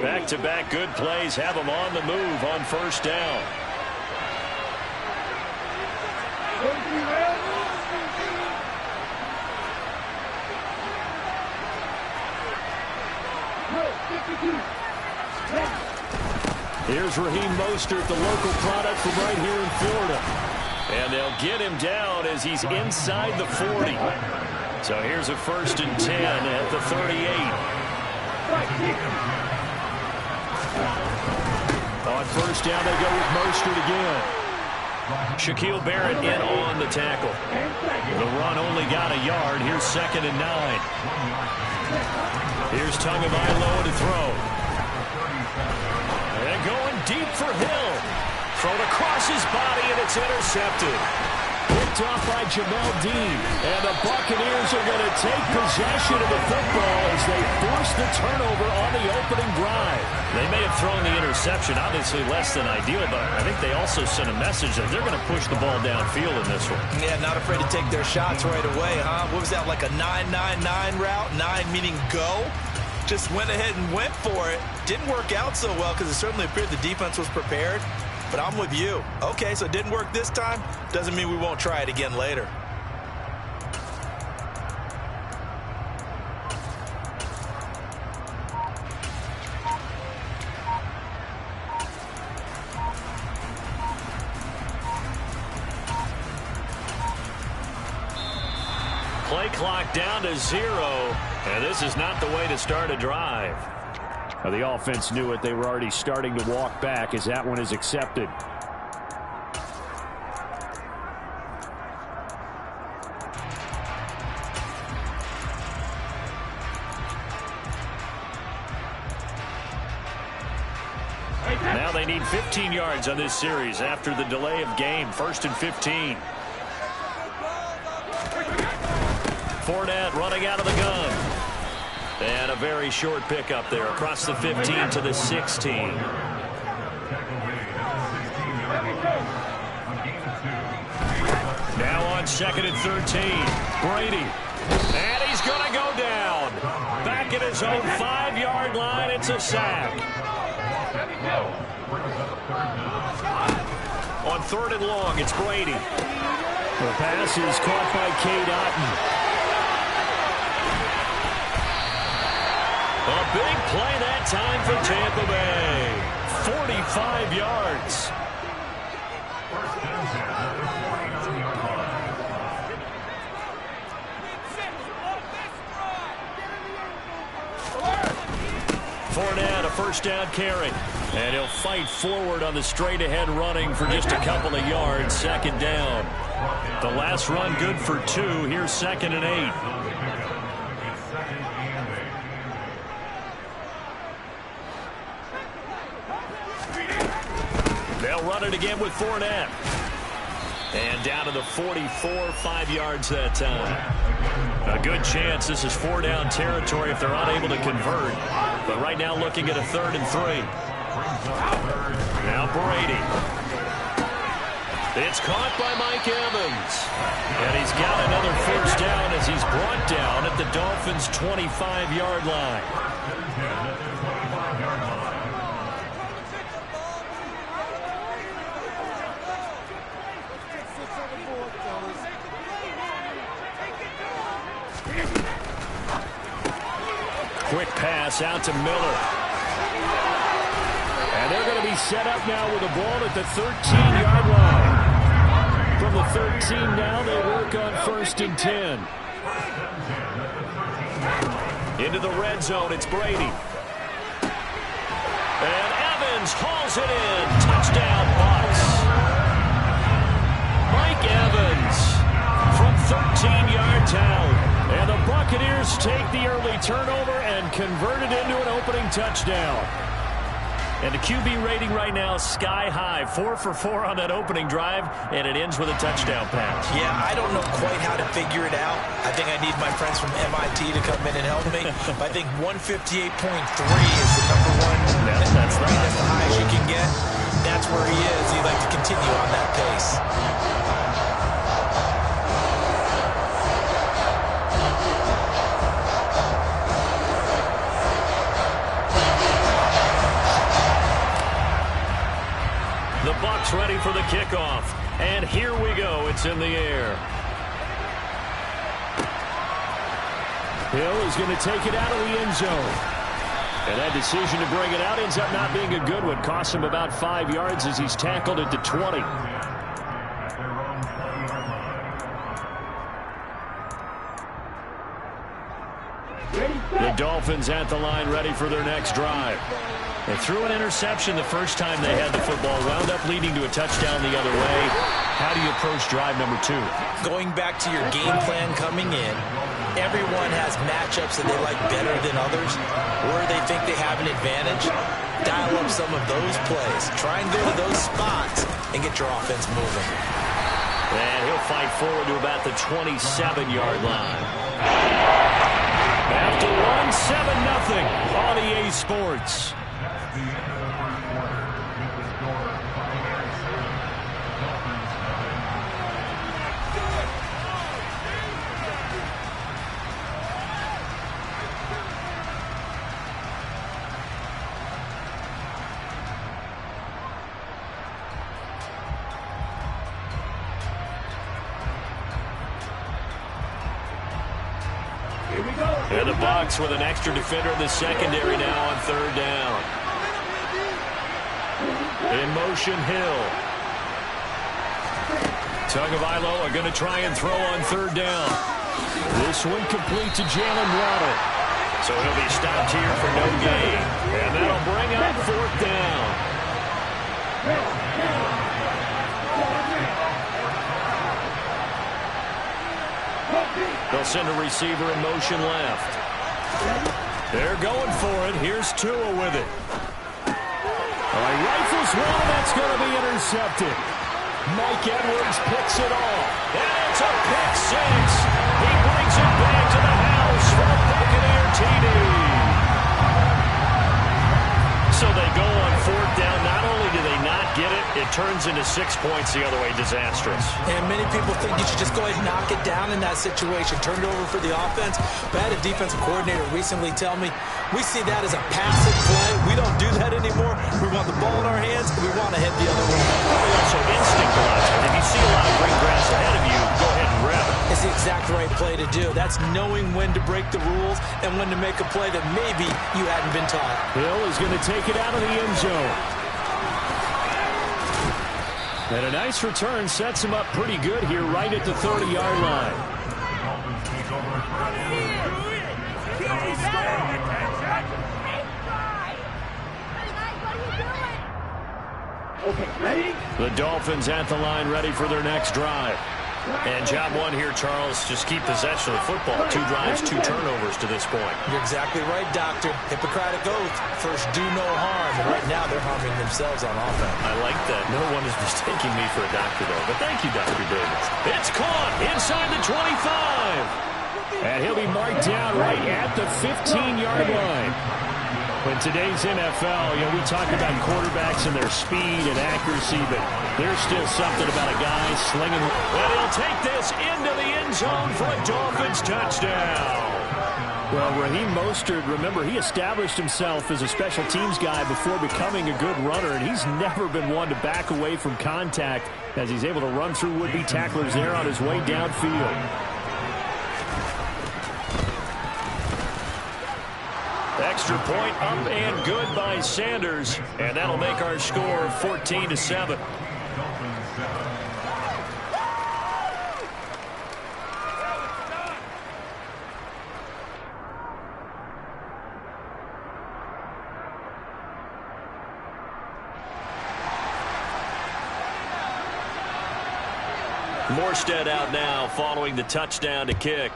Back-to-back good plays have them on the move on first down. Here's Raheem Mostert, the local product from right here in Florida. And they'll get him down as he's inside the 40. So here's a 1st and 10 at the 38. On first down, they go with Mostert again. Shaquille Barrett in on the tackle. The run only got a yard. Here's 2nd and 9. Here's Tagovailoa to throw. And going deep for Hill. Thrown across his body, and it's intercepted. Picked off by Jamel Dean. And the Buccaneers are going to take possession of the football as they force the turnover on the opening drive. They may have thrown the interception, obviously less than ideal, but I think they also sent a message that they're going to push the ball downfield in this one.
Yeah, not afraid to take their shots right away, huh? What was that, like a 9-9-9 route? 9 meaning go? Just went ahead and went for it. Didn't work out so well because it certainly appeared the defense was prepared. But I'm with you. Okay, so it didn't work this time. Doesn't mean we won't try it again later.
Play clock down to 0. And this is not the way to start a drive. Now, the offense knew it. They were already starting to walk back as that one is accepted. Now they need 15 yards on this series after the delay of game. 1st and 15. Fournette running out of the gun. And a very short pickup there across the 15 to the 16. Now on 2nd and 13. Brady. And he's going to go down. Back at his own 5-yard line. It's a sack. On 3rd and long, it's Brady. The pass is caught by Cade Otton. A big play that time for Tampa Bay. 45 yards. Fournette, a 1st down carry. And he'll fight forward on the straight-ahead running for just a couple of yards. 2nd down. The last run good for 2. Here's 2nd and 8. They'll run it again with Fournette. And down to the 44, 5 yards that time. A good chance this is 4-down territory if they're unable to convert. But right now looking at a 3rd and 3. Now Brady. It's caught by Mike Evans. And he's got another 1st down as he's brought down at the Dolphins' 25-yard line. Quick pass out to Miller. set up now with the ball at the 13-yard line. From the 13 now, they work on 1st and 10. Into the red zone, it's Brady. And Evans hauls it in. Touchdown, Bucs. Mike Evans from 13 yards out. And the Buccaneers take the early turnover and convert it into an opening touchdown. And the QB rating right now is sky high. 4 for 4 on that opening drive, and it ends with a touchdown pass.
Yeah, I don't know quite how to figure it out. I think I need my friends from MIT to come in and help me. But I think 158.3 is the number one. That's right. That's the highest you can get. That's where he is. He'd like to continue on that pace.
The Bucs ready for the kickoff. And here we go. It's in the air. Hill is going to take it out of the end zone. And that decision to bring it out ends up not being a good one. Costs him about 5 yards as he's tackled at the 20. The Dolphins at the line ready for their next drive. They threw an interception the first time they had the football, wound up leading to a touchdown the other way. How do you approach drive number 2?
Going back to your game plan coming in, everyone has matchups that they like better than others, or they think they have an advantage. Dial up some of those plays. Try and go to those spots and get your offense moving.
And he'll fight forward to about the 27-yard line. After 1-7-0 on EA Sports. And the Bucs with an extra defender in the secondary now on 3rd down. In motion, Hill. Tagovailoa are going to try and throw on 3rd down. This one complete to Jalen Waddle. So he'll be stopped here for no gain. And that'll bring up 4th down. They'll send a receiver in motion left. They're going for it. Here's Tua with it. He rifles one. That's going to be intercepted. Mike Edwards picks it off. And it's a pick 6. He brings it back to the house for a Buccaneer TD. So they go on 4th down. Not only do they not get it, it turns into 6 points the other way. Disastrous.
And many people think you should just go ahead and knock it down in that situation. Turn it over for the offense. But I had a defensive coordinator recently tell me, we see that as a passive play. We don't do that anymore. We want the ball in our hands, and we want to head the other way.
We also instinct a lot. If you see a lot of green grass ahead of you, go ahead and grab it.
It's the exact right play to do. That's knowing when to break the rules and when to make a play that maybe you hadn't been taught.
Hill is going to take it out of the end zone. And a nice return sets him up pretty good here right at the 30-yard line. The Dolphins at the line ready for their next drive. And job one here, Charles, just keep possession of the football. 2 drives, 2 turnovers to this point.
You're exactly right, Doctor. Hippocratic oath. First, do no harm. And right now, they're harming themselves on offense.
I like that. No one is mistaking me for a doctor, though. But thank you, Dr. Davis. It's caught inside the 25. And he'll be marked down right at the 15-yard line. In today's NFL, we talk about quarterbacks and their speed and accuracy, but there's still something about a guy slinging. And he'll take this into the end zone for a Dolphins touchdown. Well, Raheem Mostert, remember, he established himself as a special teams guy before becoming a good runner, and he's never been one to back away from contact as he's able to run through would-be tacklers there on his way downfield. Extra point up and good by Sanders. And that'll make our score 14-7. Morstead out now following the touchdown to kick.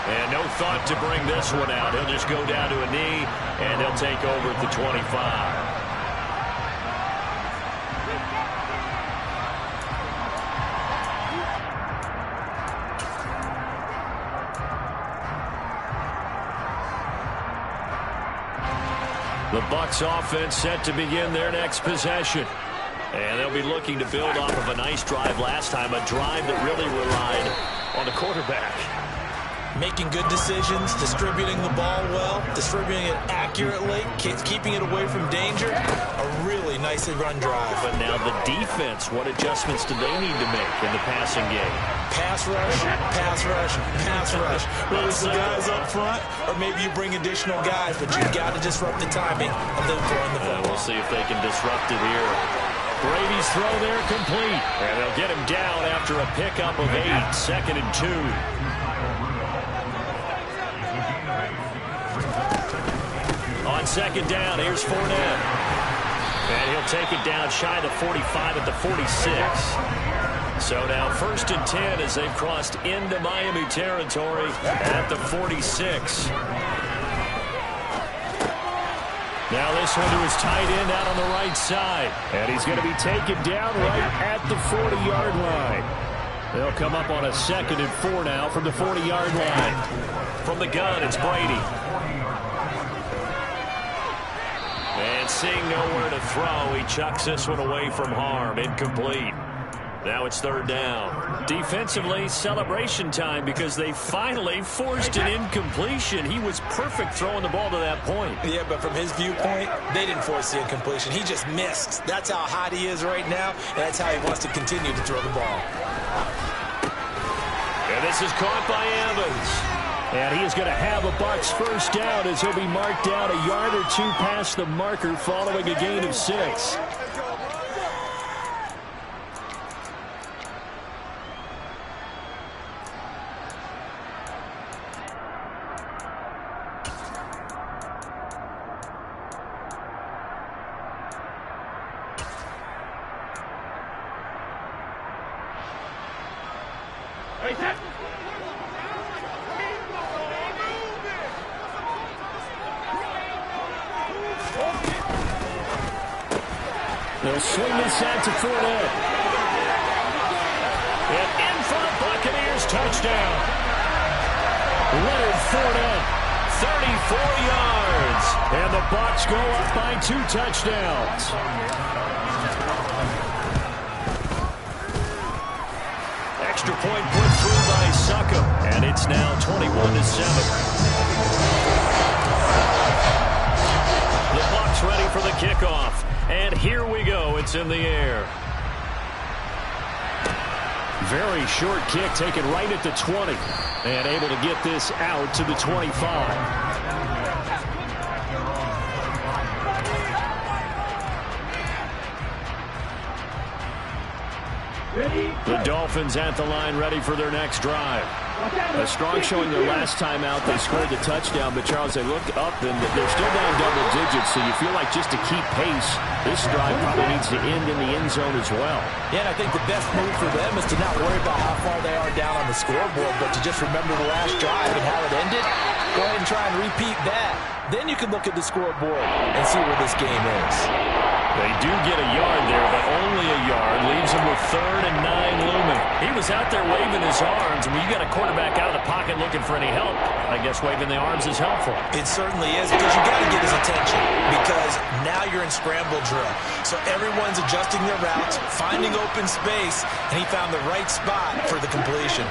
And no thought to bring this one out. He'll just go down to a knee, and they'll take over at the 25. The Bucs offense set to begin their next possession. And they'll be looking to build off of a nice drive last time, a drive that really relied on the quarterback.
Making good decisions, distributing the ball well, distributing it accurately, keeping it away from danger. A really nicely run drive.
But now the defense, what adjustments do they need to make in the passing game?
Pass rush, pass rush, pass rush. Whether it's the guys up front or maybe you bring additional guys, but you've got to disrupt the timing of them throwing the football.
We'll see if they can disrupt it here. Brady's throw there complete. And they'll get him down after a pickup of 8, 2nd and 2. On 2nd down, here's Fournette. And he'll take it down shy of the 45 at the 46. So now 1st and 10 as they've crossed into Miami territory at the 46. Now this one to his tight end out on the right side. And he's going to be taken down right at the 40-yard line. They'll come up on a 2nd and 4 now from the 40-yard line. From the gun, it's Brady. And seeing nowhere to throw, he chucks this one away from harm. Incomplete. Now it's 3rd down. Defensively, celebration time because they finally forced an incompletion. He was perfect throwing the ball to that point.
Yeah, but from his viewpoint, they didn't force the incompletion. He just missed. That's how hot he is right now, and that's how he wants to continue to throw the ball.
And this is caught by Evans. And he is going to have a Bucs 1st down as he'll be marked down a yard or 2 past the marker following a gain of 6. They'll swing this out to Fournette. And in front, Buccaneers touchdown. Leonard Fournette, 34 yards. And the Bucs go up by 2 touchdowns. Extra point put through by Succop. And it's now 21-7. The Bucs ready for the kickoff. And here we go. It's in the air. Very short kick taken right at the 20. And able to get this out to the 25. The Dolphins at the line ready for their next drive. A strong showing their last time out. They scored the touchdown, but Charles, they looked up and they're still down double digits, so you feel like just to keep pace, this drive probably needs to end in the end zone as well.
Yeah, and I think the best move for them is to not worry about how far they are down on the scoreboard, but to just remember the last drive and how it ended. Go ahead and try and repeat that. Then you can look at the scoreboard and see where this game is.
They do get a yard there, but only a yard. Leaves him with 3rd and 9 looming. He was out there waving his arms, and when you got a quarterback out of the pocket looking for any help, I guess waving the arms is helpful.
It certainly is, because you got to get his attention, because now you're in scramble drill. So everyone's adjusting their routes, finding open space, and he found the right spot for the completion.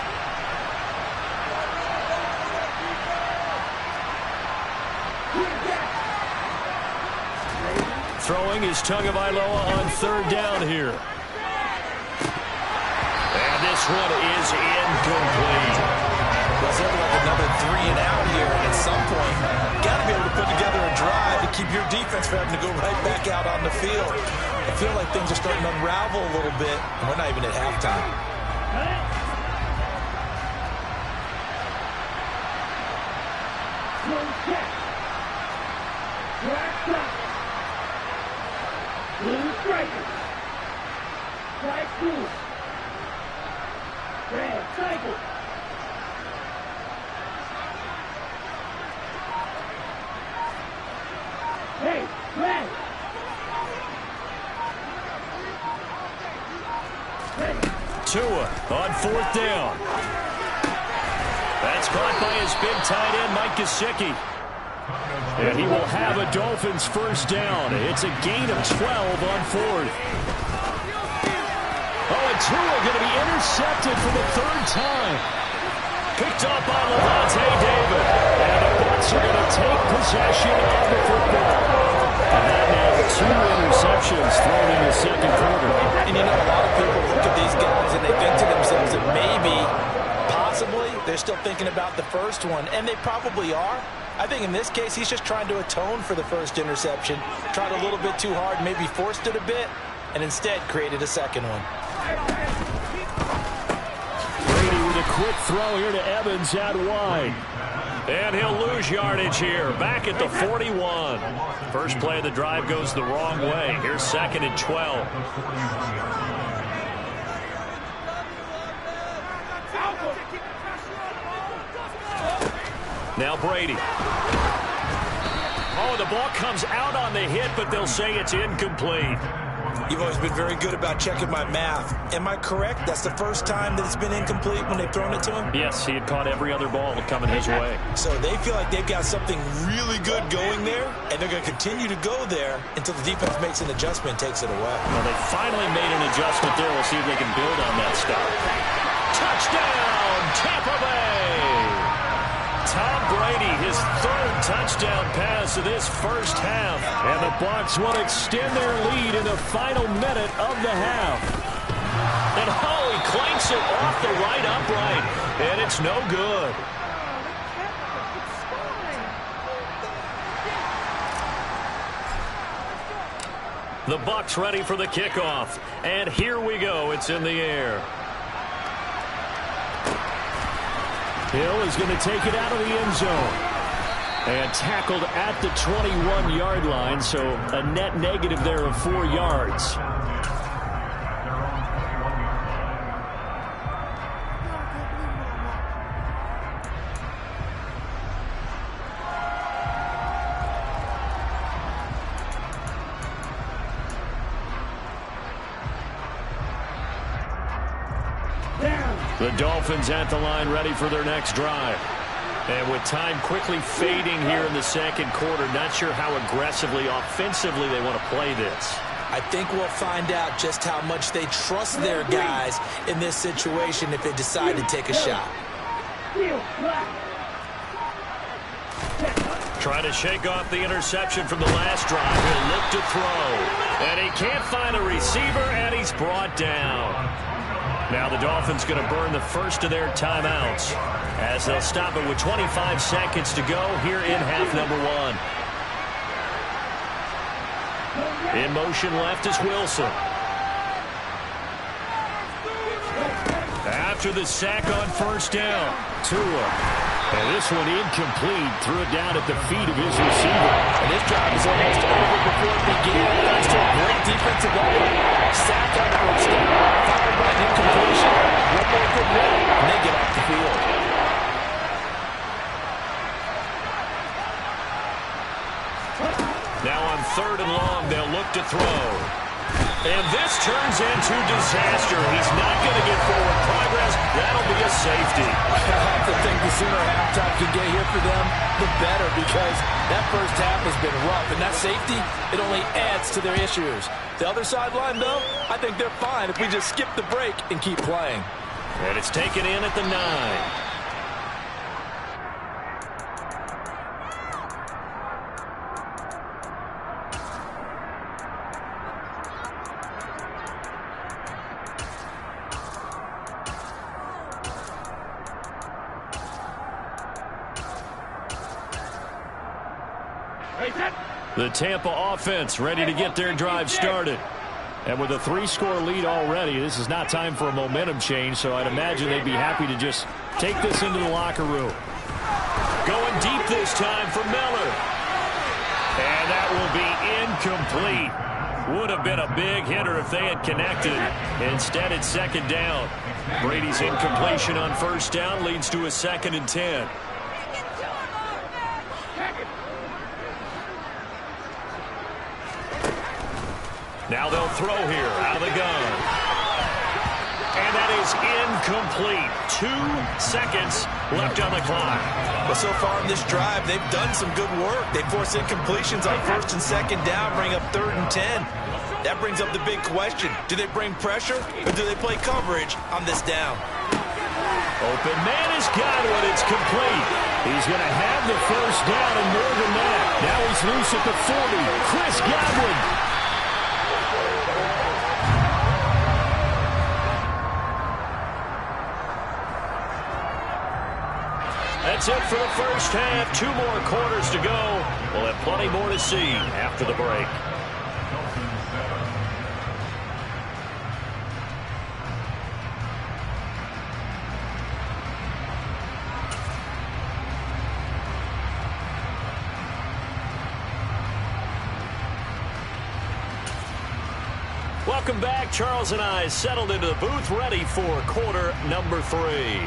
Throwing is Tagovailoa on 3rd down here.
And this this one is incomplete.
Let's have like another 3 and out here, and at some point, you got to be able to put together a drive to keep your defense from having to go right back out on the field. I feel like things are starting to unravel a little bit, and we're not even at halftime.
Tua on 4th down. That's caught by his big tight end, Mike Gesicki. And he will have a Dolphins first down. It's a gain of 12 on 4th. Oh, and Tua going to be intercepted for the 3rd time. Picked up by Lavonte David. And the Bucs are going to take possession of the football. And that now 2 interceptions thrown in the 2nd quarter.
And you know, a lot of people look at these guys and they think to themselves that maybe, possibly, they're still thinking about the first one, and they probably are. I think in this case, he's just trying to atone for the first interception, tried a little bit too hard, maybe forced it a bit, and instead created a second one.
Brady with a quick throw here to Evans out wide. And he'll lose yardage here, back at the 41. First play of the drive goes the wrong way. Here's 2nd and 12. Now Brady. Oh, the ball comes out on the hit, but they'll say it's incomplete.
You've always been very good about checking my math. Am I correct? That's the first time that it's been incomplete when they've thrown it to him?
Yes, he had caught every other ball coming his way.
So they feel like they've got something really good going there, and they're going to continue to go there until the defense makes an adjustment and takes it away.
Well, they finally made an adjustment there. We'll see if they can build on that stop. Touchdown, Tampa Bay! Tom Brady, his 3rd touchdown pass of this first half. And the Bucs will extend their lead in the final minute of the half. And oh, he clanks it off the right upright. And it's no good. The Bucs ready for the kickoff. And here we go. It's in the air. Hill is going to take it out of the end zone. And tackled at the 21-yard line, so a net negative there of 4 yards. The Dolphins at the line ready for their next drive. And with time quickly fading here in the 2nd quarter, not sure how aggressively, offensively they want to play this.
I think we'll find out just how much they trust their guys in this situation if they decide to take a shot.
Trying to shake off the interception from the last drive. He'll look to throw. And he can't find a receiver, and he's brought down. Now the Dolphins going to burn the first of their timeouts as they'll stop it with 25 seconds to go here in half number 1. In motion left is Wilson. After the sack on first down, Tua. And this one incomplete. Threw it down at the feet of his receiver.
And this drive is almost over before it began. Thanks to a great defensive effort. Sack on first down, followed by an incompletion. One more good run, and they get off the field.
Now on 3rd and long, they'll look to throw. And this turns into disaster. He's not going to get forward progress. That'll be a safety.
I have to think the sooner halftime can get here for them, the better, because that first half has been rough. And that safety, it only adds to their issues. The other sideline, though, I think they're fine if we just skip the break and keep playing.
And it's taken in at the 9. The Tampa offense ready to get their drive started. And with a 3-score lead already, this is not time for a momentum change, so I'd imagine they'd be happy to just take this into the locker room. Going deep this time for Miller. And that will be incomplete. Would have been a big hitter if they had connected. Instead, it's second down. Brady's incompletion on first down leads to a 2nd and 10. Now they'll throw here out of the gun. And that is incomplete. 2 seconds left on the clock.
Well, so far in this drive, they've done some good work. They force incompletions on first and second down, bring up 3rd and 10. That brings up the big question. Do they bring pressure or do they play coverage on this down?
Open man has got it. It's complete. He's going to have the first down and more than that. Now he's loose at the 40. Chris Godwin. That's it for the first half. 2 more quarters to go. We'll have plenty more to see after the break. Welcome back. Charles and I settled into the booth, ready for quarter number 3.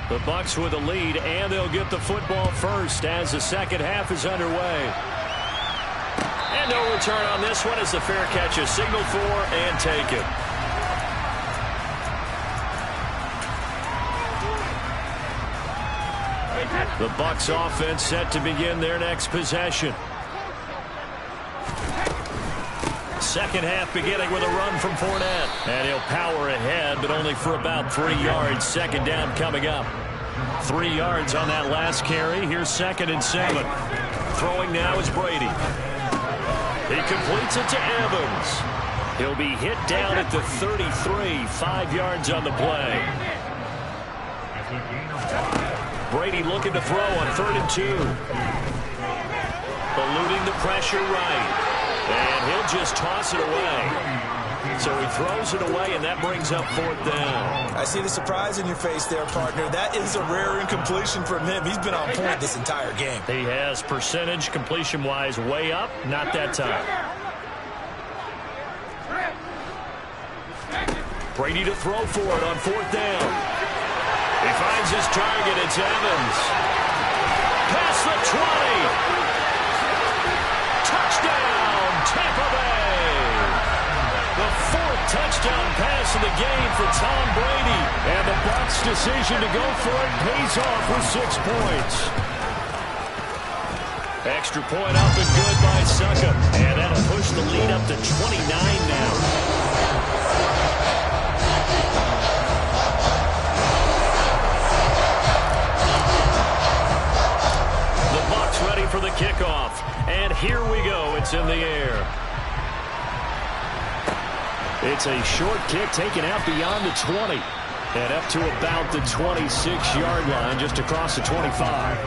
The Bucs with a lead, and they'll get the football first as the second half is underway. And no return on this one as the fair catch is signaled for and taken. The Bucs offense set to begin their next possession. Second half beginning with a run from Fournette. And he'll power ahead, but only for about 3 yards. Second down coming up. 3 yards on that last carry. Here's 2nd and 7. Throwing now is Brady. He completes it to Evans. He'll be hit down at the 33. 5 yards on the play. Brady looking to throw on 3rd and 2. Eluding the pressure right. And he'll just toss it away. So he throws it away, and that brings up 4th down.
I see the surprise in your face there, partner. That is a rare incompletion from him. He's been on point this entire game.
He has percentage completion-wise way up. Not that time. Brady to throw for it on 4th down. He finds his target. It's Evans. Past the 20. Touchdown, Tampa Bay. The 4th touchdown pass of the game for Tom Brady. And the Bucs' decision to go for it pays off with 6 points. Extra point up and good by Succop. And that'll push the lead up to 29 now. The Bucs ready for the kickoff. And here we go. It's in the air. It's a short kick taken out beyond the 20. And up to about the 26-yard line, just across the 25.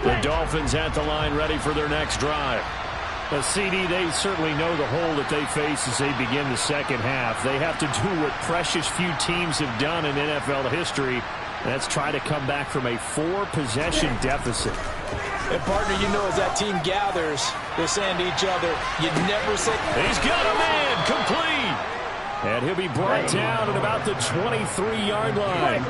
The Dolphins at the line ready for their next drive. CD, they certainly know the hole that they face as they begin the second half. They have to do what precious few teams have done in NFL history. That's try to come back from a 4-possession deficit.
And, partner, you know as that team gathers, they're saying to each other, you never say...
He's got a man, complete. And he'll be brought down at about the 23-yard line.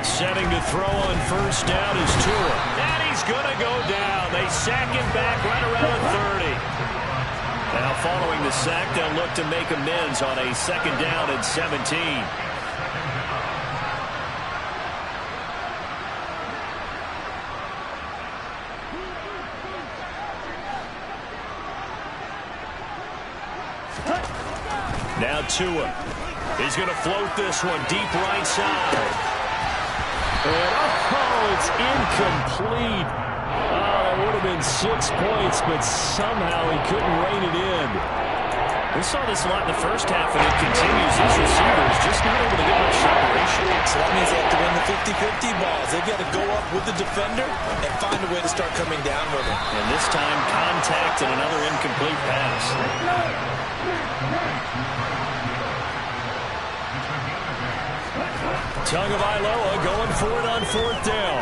Setting to throw on first down is Tua. And he's going to go down. They sack him back right around the 30. Now following the sack, they'll look to make amends on a 2nd down and 17. Now Tua. He's going to float this one deep right side. And, oh, it's incomplete. Oh, That would have been 6 points, but somehow he couldn't rein it in.
We saw this a lot in the first half, and it continues. These receivers just not able to get much separation.
So that means they have to win the 50-50 balls. They've got to go up with the defender and find a way to start coming down with him.
And this time, contact and another incomplete pass.
Tagovailoa going for it on 4th down.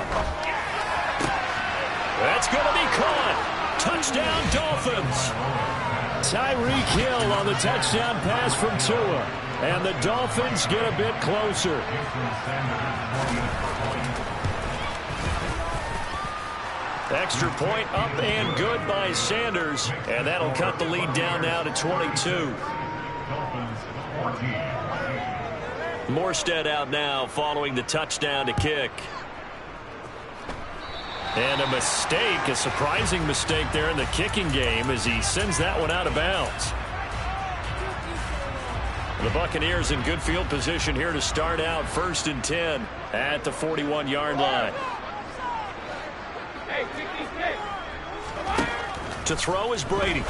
That's going to be caught. Touchdown, Dolphins. Tyreek Hill on the touchdown pass from Tua. And the Dolphins get a bit closer. Extra point up and good by Sanders. And that'll cut the lead down now to 22. Morstead out now following the touchdown to kick. And a mistake, a surprising mistake there in the kicking game as he sends that one out of bounds. The Buccaneers in good field position here to start out 1st and 10 at the 41-yard line. To throw is Brady.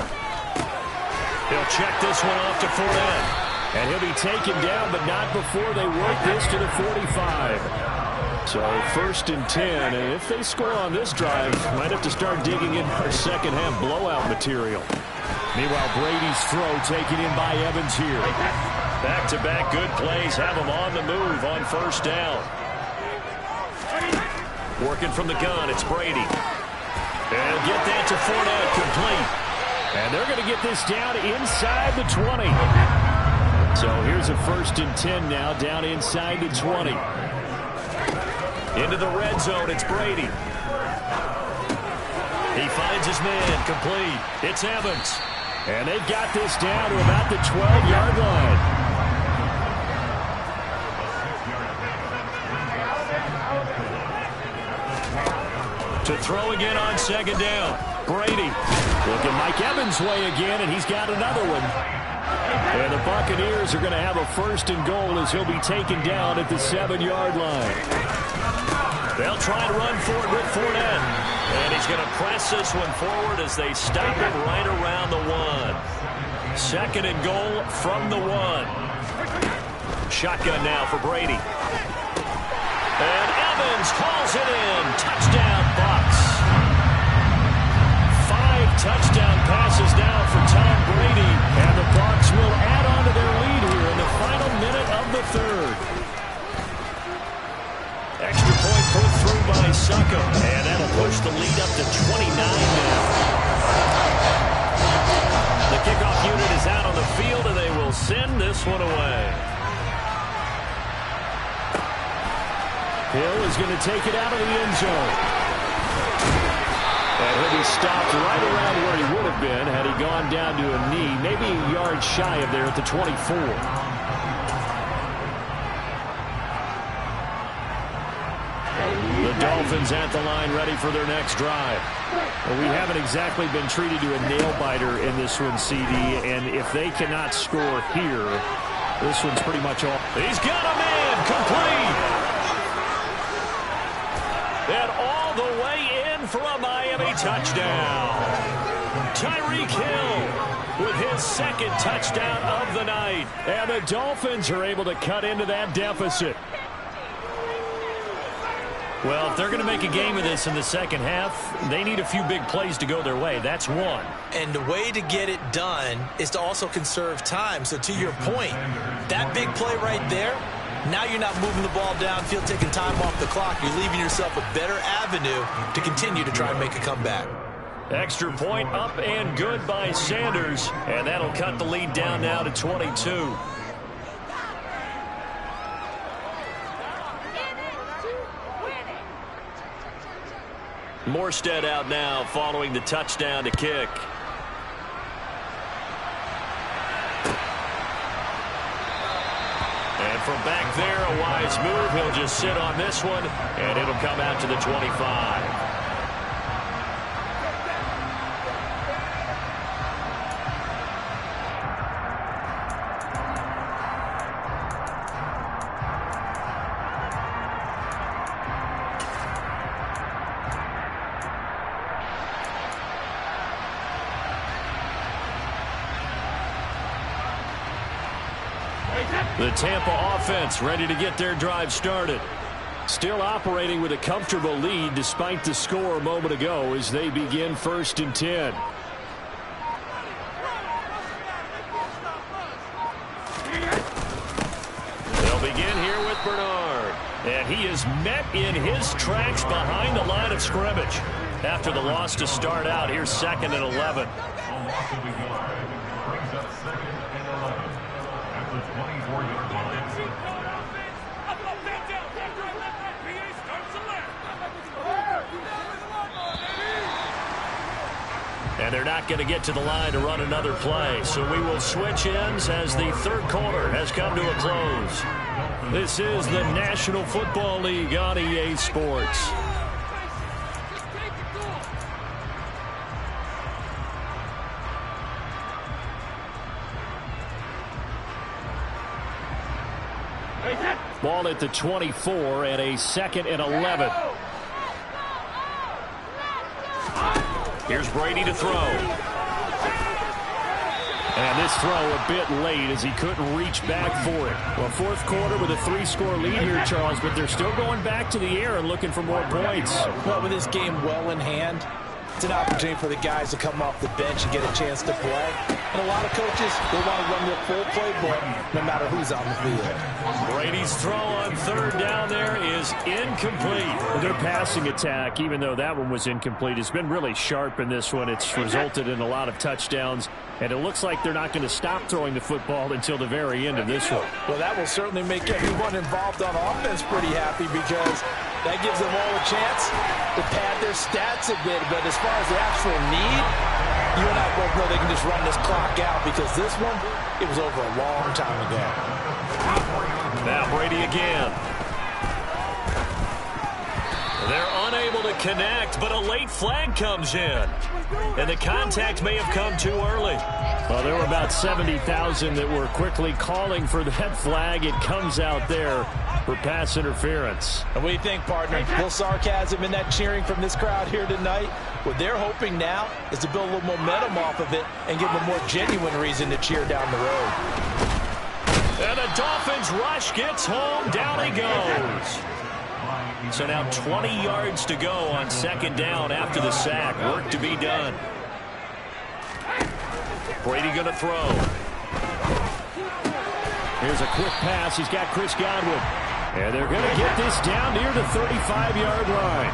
He'll check this one off to Fournette. And he'll be taken down, but not before they work this to the 45. So 1st and 10, and if they score on this drive, might have to start digging in our second half blowout material. Meanwhile, Brady's throw taken in by Evans here. Back-to-back good plays have him on the move on 1st down. Working from the gun, it's Brady. And get that to Fournette, complete. And they're going to get this down inside the 20. So here's a 1st and 10 now, down inside the 20. Into the red zone, it's Brady. He finds his man, complete. It's Evans. And they've got this down to about the 12-yard line. To throw again on 2nd down. Brady looking Mike Evans' way again, and he's got another one. And the Buccaneers are going to have a 1st and goal as he'll be taken down at the 7-yard line. They'll try to run for it with Fournette. And he's going to press this one forward as they stop it right around the 1. 2nd and goal from the 1. Shotgun now for Brady. And Evans calls it in. Touchdown, Bucs. 5 touchdown passes now for Tom Brady. And the Bucs will add on to their lead here in the final minute of the 3rd. Extra point put through by Succop. And that'll push the lead up to 29 now. The kickoff unit is out on the field, and they will send this one away. Hill is going to take it out of the end zone. And he'll be stopped right around where he would have been had he gone down to a knee, maybe a yard shy of there at the 24. The Dolphins at the line ready for their next drive. Well, we haven't exactly been treated to a nail-biter in this one, CD, and if they cannot score here, this one's pretty much all. He's got a man, complete! And all the way in for a Miami touchdown. Tyreek Hill with his 2nd touchdown of the night. And the Dolphins are able to cut into that deficit. Well, if they're going to make a game of this in the second half, they need a few big plays to go their way. That's one.
And the way to get it done is to also conserve time. So to your point, that big play right there, now you're not moving the ball downfield, taking time off the clock. You're leaving yourself a better avenue to continue to try and make a comeback.
Extra point up and good by Sanders. And that'll cut the lead down now to 22. Morstead out now following the touchdown to kick. And from back there, a wise move. He'll just sit on this one, and it'll come out to the 25. The Tampa offense ready to get their drive started. Still operating with a comfortable lead despite the score a moment ago as they begin 1st and 10. They'll begin here with Bernard. And he is met in his tracks behind the line of scrimmage. After the loss to start out, here's 2nd and 11. And they're not going to get to the line to run another play. So we will switch ends as the 3rd quarter has come to a close. This is the National Football League on EA Sports. Ball at the 24 and a 2nd and 11. Here's Brady to throw. And this throw a bit late as he couldn't reach back for it. Well, 4th quarter with a 3-score lead here, Charles, but they're still going back to the air and looking for more points.
Well, with this game well in hand, it's an opportunity for the guys to come off the bench and get a chance to play. And a lot of coaches, they want to run their full playbook no matter who's on the field.
Brady's throw on 3rd down there is incomplete. Their passing attack, even though that one was incomplete, has been really sharp in this one. It's resulted in a lot of touchdowns, and it looks like they're not going to stop throwing the football until the very end of this one.
Well, that will certainly make everyone involved on offense pretty happy because that gives them all a chance to pad their stats a bit. But as far as the actual need, you and I both know they can just run this clock out because this one, it was over a long time ago.
Now Brady again. They're unable to connect, but a late flag comes in. And the contact may have come too early. Well, there were about 70,000 that were quickly calling for that flag. It comes out there for pass interference.
And what do you think, partner? A little sarcasm in that cheering from this crowd here tonight. What they're hoping now is to build a little momentum off of it and give them a more genuine reason to cheer down the road.
And the Dolphins rush gets home. Down he goes. So now 20 yards to go on 2nd down after the sack. Work to be done. Brady going to throw. Here's a quick pass. He's got Chris Godwin. And they're going to get this down near the 35-yard line.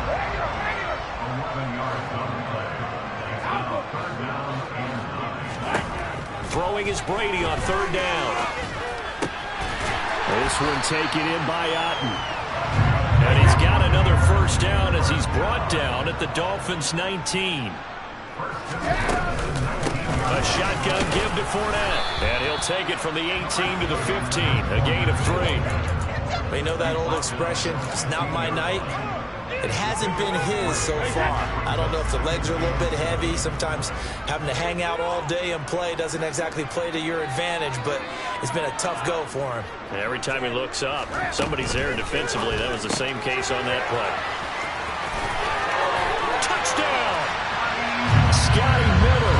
Throwing is Brady on 3rd down. This one taken in by Otten. And he's got another 1st down as he's brought down at the Dolphins' 19. A shotgun give to Fournette. And he'll take it from the 18 to the 15. A gain of 3.
You know that old expression, it's not my night? It hasn't been his so far. I don't know if the legs are a little bit heavy. Sometimes having to hang out all day and play doesn't exactly play to your advantage, but it's been a tough go for him.
Every time he looks up, somebody's there defensively. That was the same case on that play. Touchdown! Scotty Miller,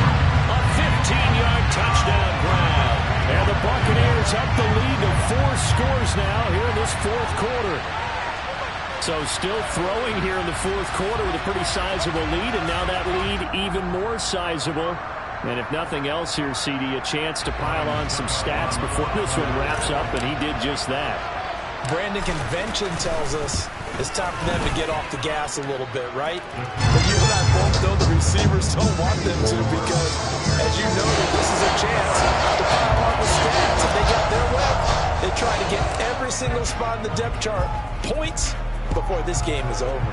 a 15-yard touchdown grab. And the Buccaneers up the lead to 4 scores now here in this 4th quarter. So still throwing here in the 4th quarter with a pretty sizable lead, and now that lead even more sizable. And if nothing else here, CD, a chance to pile on some stats before this one wraps up, and he did just that.
Brandon, convention tells us it's time for them to get off the gas a little bit, right? But you and I both know the receivers don't want them to because, as you noted, this is a chance to pile on the stats. If they get their way, they try to get every single spot in the depth chart points before this game is over.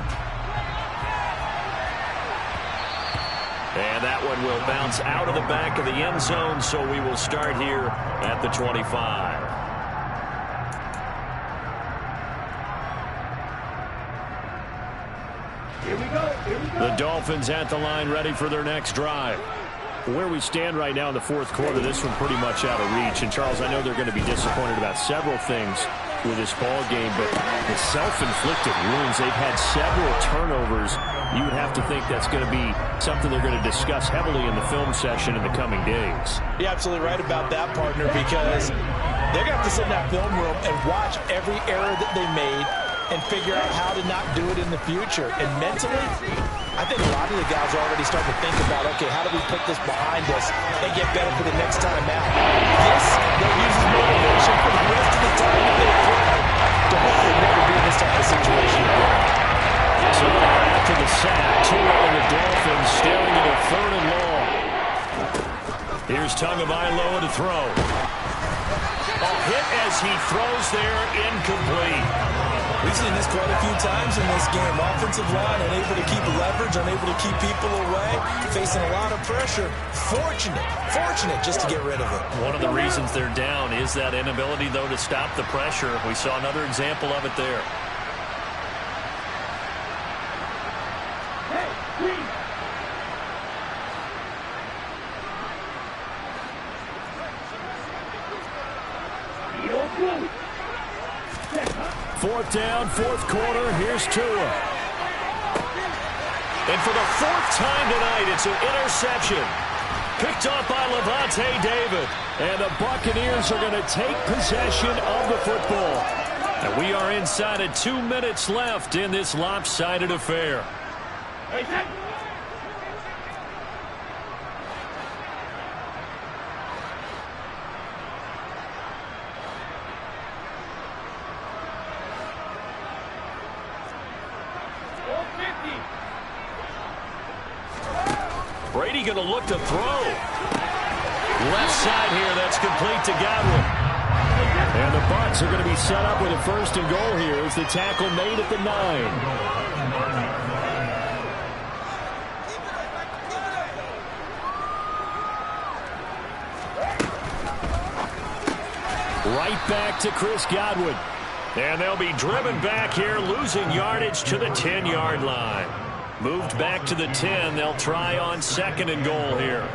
And that one will bounce out of the back of the end zone, so we will start here at the 25.
Here we go.
The Dolphins at the line, ready for their next drive. Where we stand right now in the 4th quarter, this one pretty much out of reach. And, Charles, I know they're going to be disappointed about several things with this ball game, but the self-inflicted wounds, they've had several turnovers. You would have to think that's going to be something they're going to discuss heavily in the film session in the coming days.
You're absolutely right about that, partner, because
They're going to have to sit in that film room and watch every error that they made and figure out how to not do it in the future. And mentally, I think a lot of the guys are already starting to think about, okay, how do we put this behind us and get better for the next time out? This, they'll use as motivation for the rest of the time that they play to hopefully never be in this type of situation again.
So after the sack, 2-0 the Dolphins, staring at a 3rd and long. Here's Tagovailoa to throw. A hit as he throws there, incomplete.
We've seen this quite a few times in this game. Offensive line unable to keep leverage, unable to keep people away, facing a lot of pressure. Fortunate just to get rid of it.
One of the reasons they're down is that inability, though, to stop the pressure. We saw another example of it there. Fourth down, 4th quarter. Here's Tua. And for the 4th time tonight, it's an interception. Picked up by Lavonte David. And the Buccaneers are going to take possession of the football. And we are inside of 2 minutes left in this lopsided affair. Brady going to look to throw. Left side here, that's complete to Godwin. And the Bucs are going to be set up with a 1st and goal here as the tackle made at the 9. Right back to Chris Godwin. And they'll be driven back here, losing yardage to the 10-yard line. Moved back to the 10. They'll try on 2nd and goal here.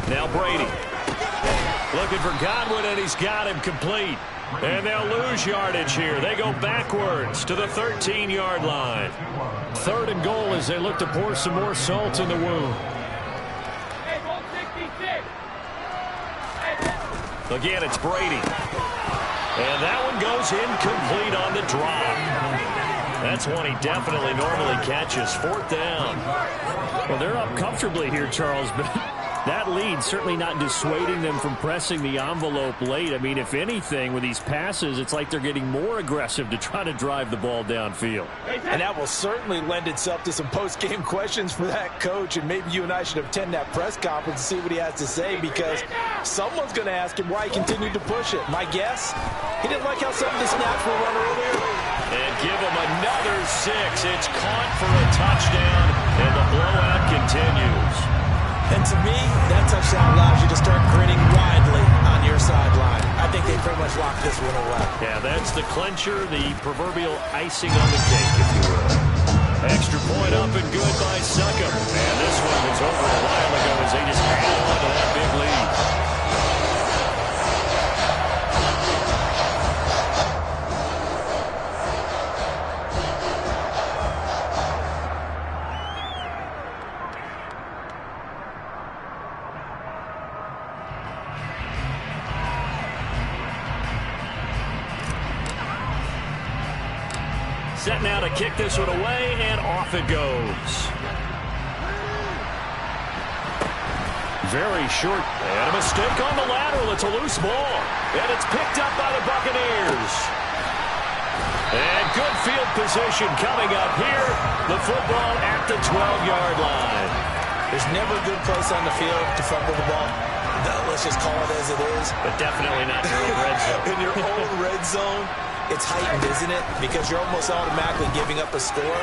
Now Brady. Looking for Godwin, and he's got him complete. And they'll lose yardage here. They go backwards to the 13-yard line. 3rd and goal as they look to pour some more salt in the wound. Again, it's Brady. And that one goes incomplete on the drop. That's one he definitely normally catches. 4th down.
Well, they're up comfortably here, Charles, but that lead certainly not dissuading them from pressing the envelope late. I mean, if anything, with these passes, it's like they're getting more aggressive to try to drive the ball downfield.
And that will certainly lend itself to some post-game questions for that coach, and maybe you and I should attend that press conference and see what he has to say, because someone's going to ask him why he continued to push it. My guess, he didn't like how some of the snaps were run earlier.
And give him another 6. It's caught for a touchdown, and the blowout continues.
And to me, that touchdown allows you to start grinning widely on your sideline. I think they pretty much locked this one away.
Yeah, that's the clincher, the proverbial icing on the cake, if you will. Extra point up and good by Succop. And this one was over a while ago as they just hang on to that big lead. Set now to kick this one away, and off it goes. Very short, and a mistake on the lateral. It's a loose ball, and it's picked up by the Buccaneers. And good field position coming up here. The football at the 12-yard line.
There's never a good place on the field to fumble the ball. Let's just call it as it is.
But definitely not in your own red zone.
In your own red zone, it's heightened, isn't it? Because you're almost automatically giving up a score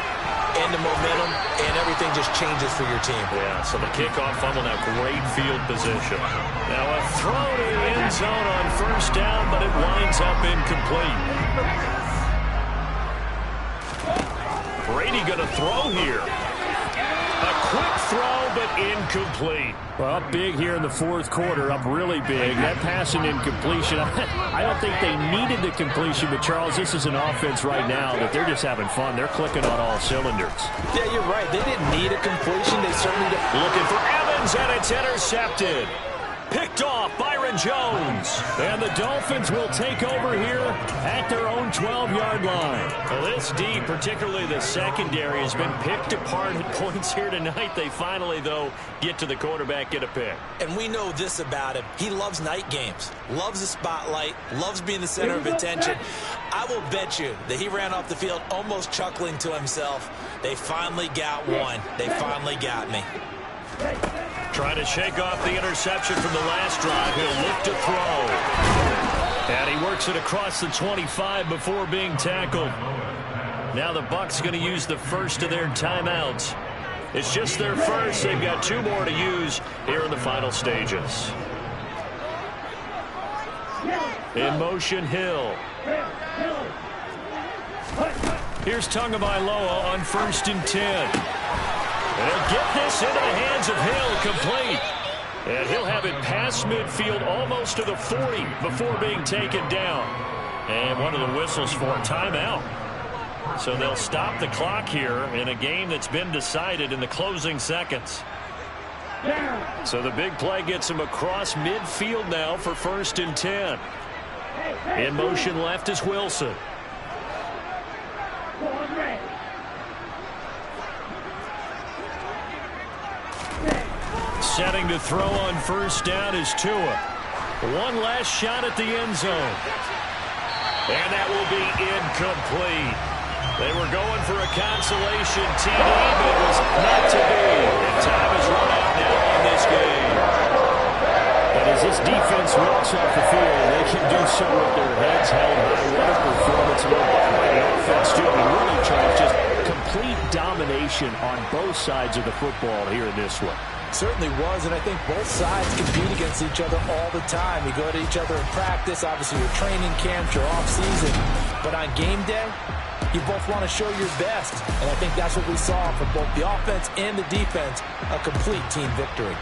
and the momentum, and everything just changes for your team.
Yeah, so the kickoff fumble now, great field position. Now a throw to the end zone on 1st down, but it winds up incomplete. Brady going to throw here. A quick throw, but incomplete.
Well, up big here in the fourth quarter, up really big. That passing incompletion, I don't think they needed the completion, but Charles, this is an offense right now that they're just having fun. They're clicking on all cylinders.
Yeah, you're right. They didn't need a completion. They certainly didn't.
Looking for Evans, and it's intercepted. Picked off Byron Jones. And the Dolphins will take over here at their own 12-yard line. Well, this D, particularly the secondary, has been picked apart at points here tonight. They finally, though, get to the quarterback, get a pick.
And we know this about him. He loves night games, loves the spotlight, loves being the center of attention. I will bet you that he ran off the field almost chuckling to himself. They finally got one. They finally got me.
Trying to shake off the interception from the last drive. He'll look to throw. And he works it across the 25 before being tackled. Now the Bucs going to use the first of their timeouts. It's just their first. They've got 2 more to use here in the final stages. In motion, Hill. Here's Tagovailoa on 1st and 10. And he'll get this into the hands of Hill, complete. And he'll have it past midfield almost to the 40 before being taken down. And one of the whistles for a timeout. So they'll stop the clock here in a game that's been decided in the closing seconds. So the big play gets him across midfield now for 1st and 10. In motion left is Wilson. Setting to throw on 1st down is Tua. One last shot at the end zone. And that will be incomplete. They were going for a consolation TD, but it was not to be. And time is run out now on this game.
And as this defense walks off the field, they can do so with their heads held high. What a performance by the offense, too. I mean, really, Charles, just complete domination on both sides of the football here in this one.
Certainly was, and I think both sides compete against each other all the time. You go to each other in practice, obviously your training camps, your off-season. But on game day, you both want to show your best. And I think that's what we saw from both the offense and the defense, a complete team victory.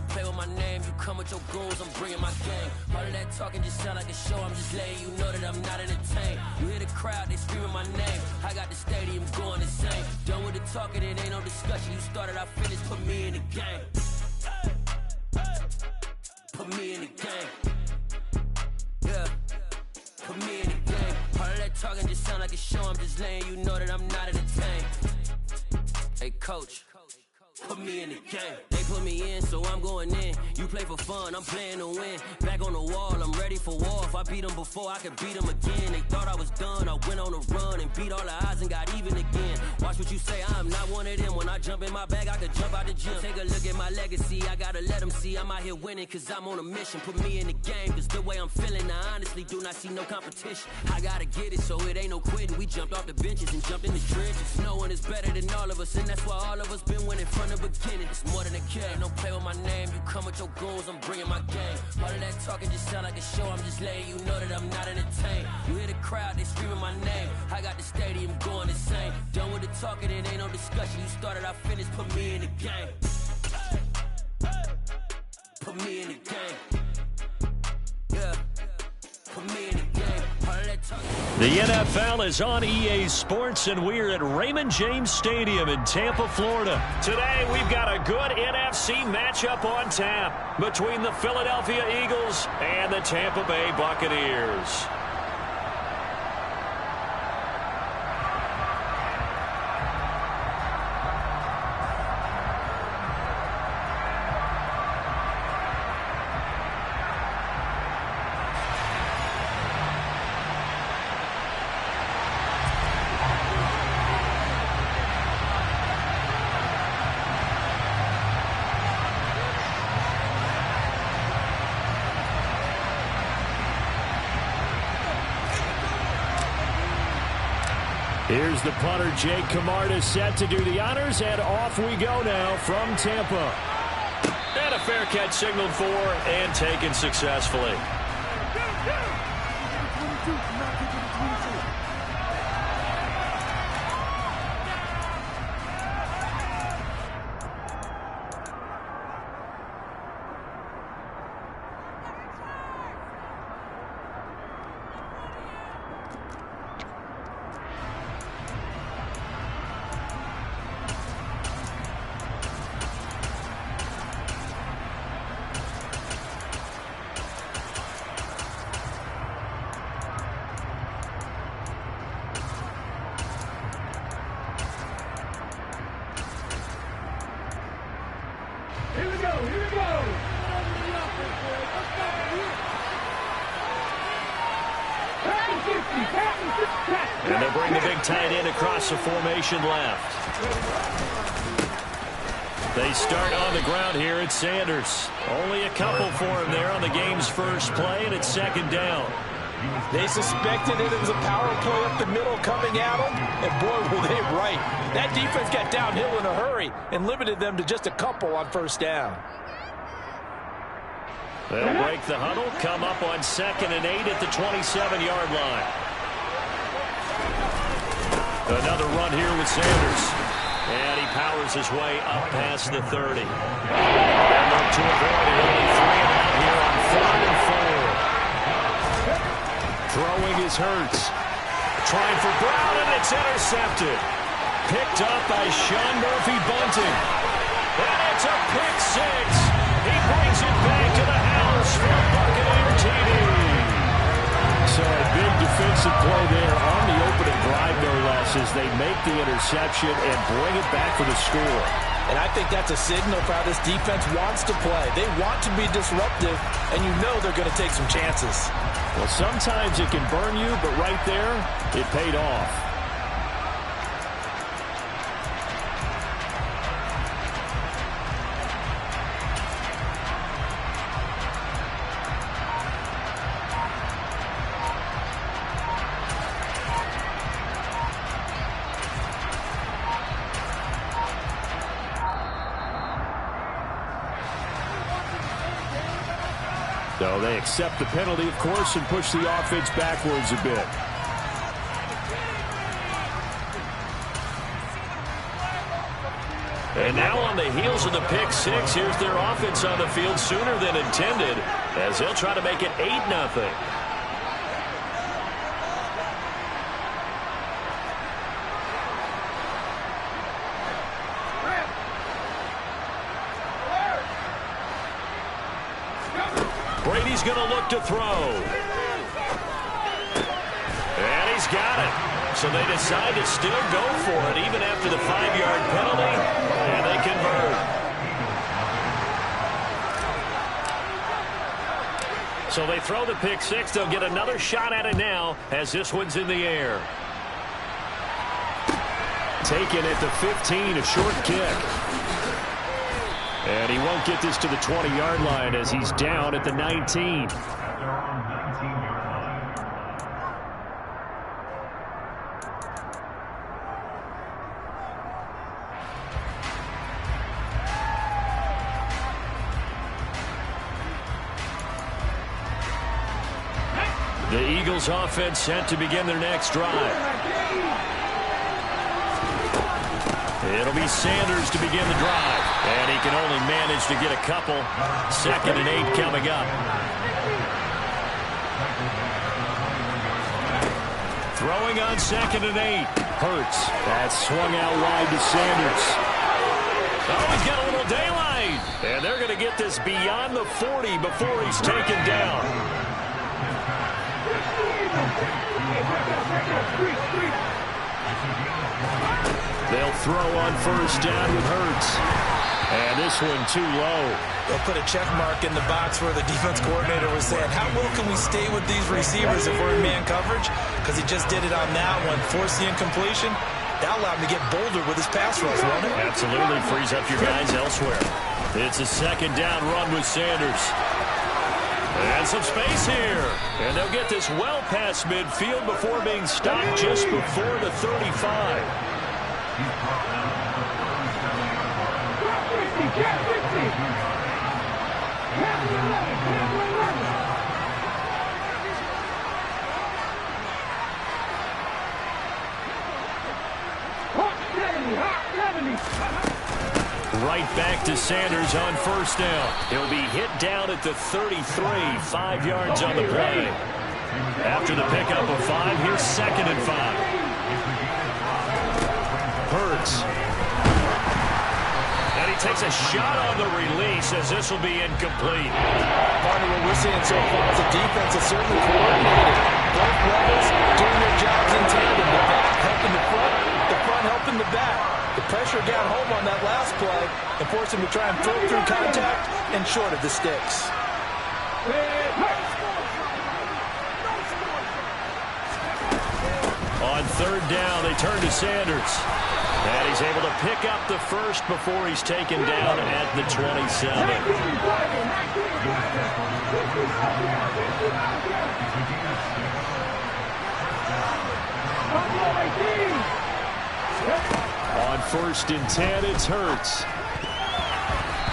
play with my name. You come with your goons, I'm bringing my gang. All of that talking just sound like a show. I'm just letting you know that I'm not entertained. You hear the crowd, they screaming my name. I got the stadium going insane. Done with the talking, it ain't no discussion. You started, I finished, put me in the game. Put me in the game. Yeah. Put me in the game. All of that talking just sound like a show. I'm just letting you know that I'm not entertained. Hey, coach. Put me in the game. They put me in, so I'm going in. You play for fun, I'm playing to win. Back on the wall, I'm ready for war. If I beat them before, I could beat them again. They thought I was done, I went on a run and beat all the odds and got even again. Watch what you say, I'm not one of them. When I jump in my bag, I could jump out the gym. Take a look at my legacy, I gotta let them see I'm out here winning, cause I'm on a mission. Put me in the game, cause the way I'm feeling, I honestly do not see no competition. I gotta get it, so it ain't no quitting. We jumped off the benches and jumped in the trenches. No one is better than all of us, and that's why all of us been winning from the beginning. It's more than a kid, ain't no play with my name. You come with your goons, I'm bringing my game. All of that talking just sound like a show. I'm just letting you know that I'm not entertained. You hear the crowd, they screaming my name. I got the stadium going insane. Done with the talking, it ain't no discussion. You started, I finished, put me in the game. Put me in the game. Yeah. Put me in the game.
The NFL is on EA Sports, and we're at Raymond James Stadium in Tampa, Florida. Today, we've got a good NFC matchup on tap between the Philadelphia Eagles and the Tampa Bay Buccaneers. Here's the punter, Jake Camarda, set to do the honors, and off we go now from Tampa. And a fair catch signaled for and taken successfully. And they'll bring the big tight end across the formation left. They start on the ground here at Sanders. Only a couple for him there on the game's first play, and it's second down.
They suspected it was a power play up the middle coming at them, and boy, were they right. That defense got downhill in a hurry and limited them to just a couple on first down.
They'll break the huddle, come up on 2nd and 8 at the 27-yard line. Another run here with Sanders. And he powers his way up past the 30. And look to avoid it, only 3 and out here on 3rd and 4. Throwing is Hurts. Trying for Brown, and it's intercepted. Picked up by Sean Murphy-Bunting. And it's a pick six. He brings it back to the house for a Buccaneer TD. So a big defensive play there on the opening drive, no less, as they make the interception and bring it back for the score.
And I think that's a signal for how this defense wants to play. They want to be disruptive, and you know they're going to take some chances.
Well, sometimes it can burn you, but right there, it paid off. So they accept the penalty, of course, and push the offense backwards a bit. And now on the heels of the pick six, here's their offense on the field sooner than intended as they'll try to make it 8-0. Brady's going to look to throw. And he's got it. So they decide to still go for it even after the 5-yard penalty, and they convert. So they throw the pick six. They'll get another shot at it now as this one's in the air. Taken at the 15, a short kick. And he won't get this to the 20-yard line as he's down at the 19. The Eagles offense set to begin their next drive. It'll be Sanders to begin the drive. And he can only manage to get a couple. 2nd and 8 coming up. Throwing on 2nd and 8. Hurts. That swung out wide to Sanders. Oh, he's got a little daylight. And they're going to get this beyond the 40 before he's taken down. They'll throw on 1st down with Hurts. And this one too low.
They'll put a check mark in the box where the defense coordinator was saying, how well can we stay with these receivers if we're in man coverage? Because he just did it on that one. Forced the incompletion. That allowed him to get bolder with his pass rush, won't it?
Absolutely. Frees up your guys elsewhere. It's a 2nd down run with Sanders. And some space here. And they'll get this well past midfield before being stopped just before the 35. Right back to Sanders on 1st down. He'll be hit down at the 33, 5 yards on the play. After the pickup of 5, here's 2nd and 5. Hurts. And he takes a shot on the release as this will be incomplete.
Part of what we're seeing so far is the defense is certainly coordinated. Both levels doing their jobs in tandem. The back helping the front helping the back. The pressure got home on that last play and forced him to try and throw through contact and short of the sticks.
On 3rd down, they turn to Sanders. And he's able to pick up the 1st before he's taken down at the 27. On 1st and 10, it's Hurts.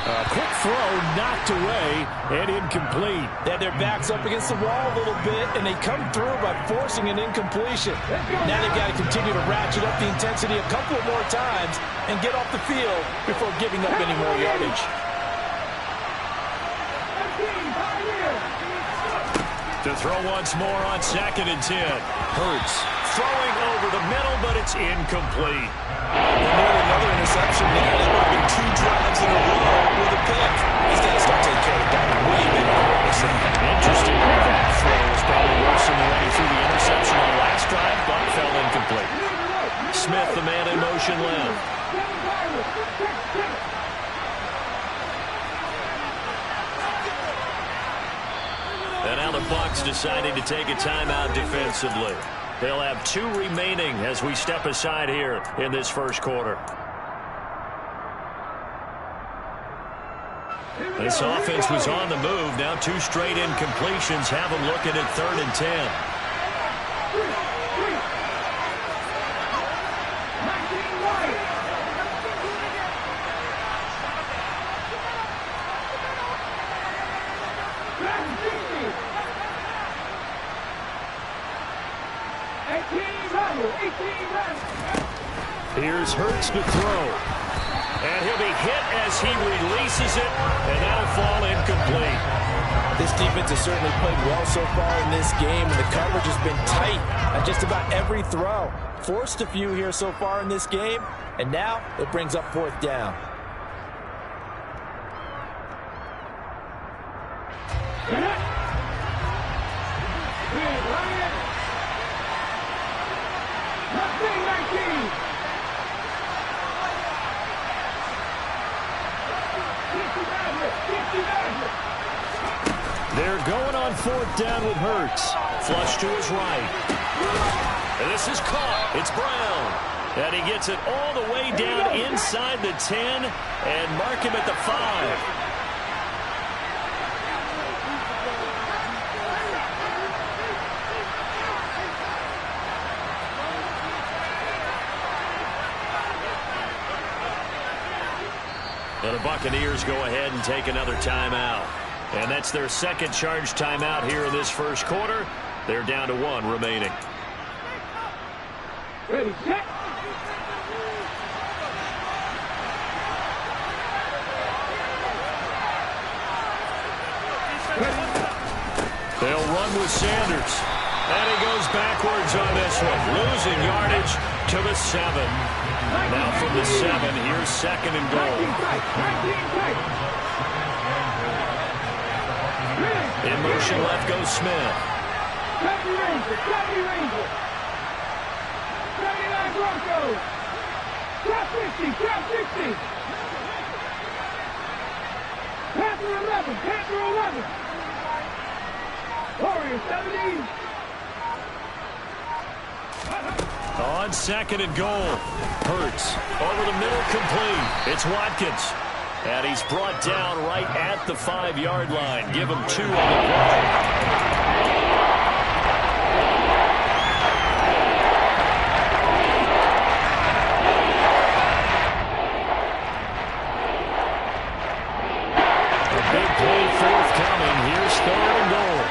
A quick throw knocked away and incomplete.
They had their backs up against the wall a little bit, and they come through by forcing an incompletion. Now they've got to continue to ratchet up the intensity a couple more times and get off the field before giving up any more yardage.
To throw once more on 2nd and 10. Hurts throwing over the middle, but it's incomplete.
Another interception now. He's working 2 drives in a row with a pick. He's got to start taking care of that way better.
Interesting. That throw was probably worse than the way he threw the interception on the last drive, but fell incomplete. Smith, the man in motion left. And now the Bucs deciding to take a timeout defensively. They'll have 2 remaining as we step aside here in this 1st quarter. This offense was on the move. Now 2 straight incompletions have them looking at 3rd and 10. Here's Hurts to throw. And he'll be hit as he releases it, and that'll fall incomplete.
This defense has certainly played well so far in this game, and the coverage has been tight on just about every throw. Forced a few here so far in this game, and now it brings up fourth down.
They're going on fourth down with Hurts. Flush to his right. And this is caught. It's Brown. And he gets it all the way down inside the 10 and mark him at the 5. And the Buccaneers go ahead and take another timeout. And that's their second charge timeout here in this first quarter. They're down to 1 remaining.
Ready, set.
They'll run with Sanders. And he goes backwards on this one. Losing yardage to the 7. Now from the 7, here's second and goal. In motion left goes Smith.
Copy Ranger, copy Ranger. 79 Broncos. Drop 50, drop 60. Panther 11, Panther 11. Warrior 70.
On second and goal. Hurts over the middle, complete. It's Watkins. And he's brought down right at the 5-yard line. Give him 2 on the play. Big play forthcoming. Here's third and goal.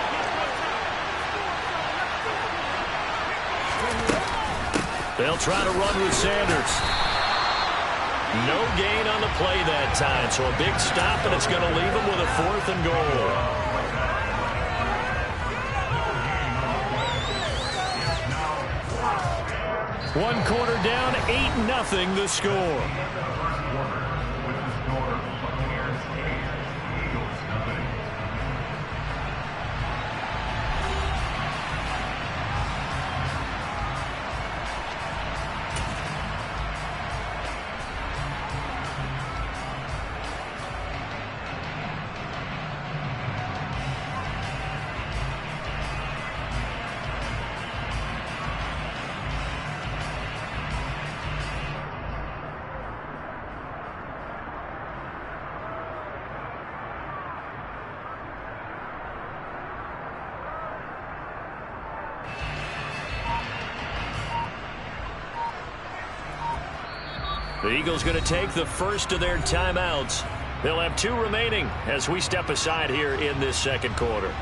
They'll try to run with Sanders. No gain on the play that time, so a big stop, and it's going to leave them with a 4th and goal. One quarter down, 8-0 the score. The Eagles going to take the first of their timeouts. They'll have 2 remaining as we step aside here in this second quarter.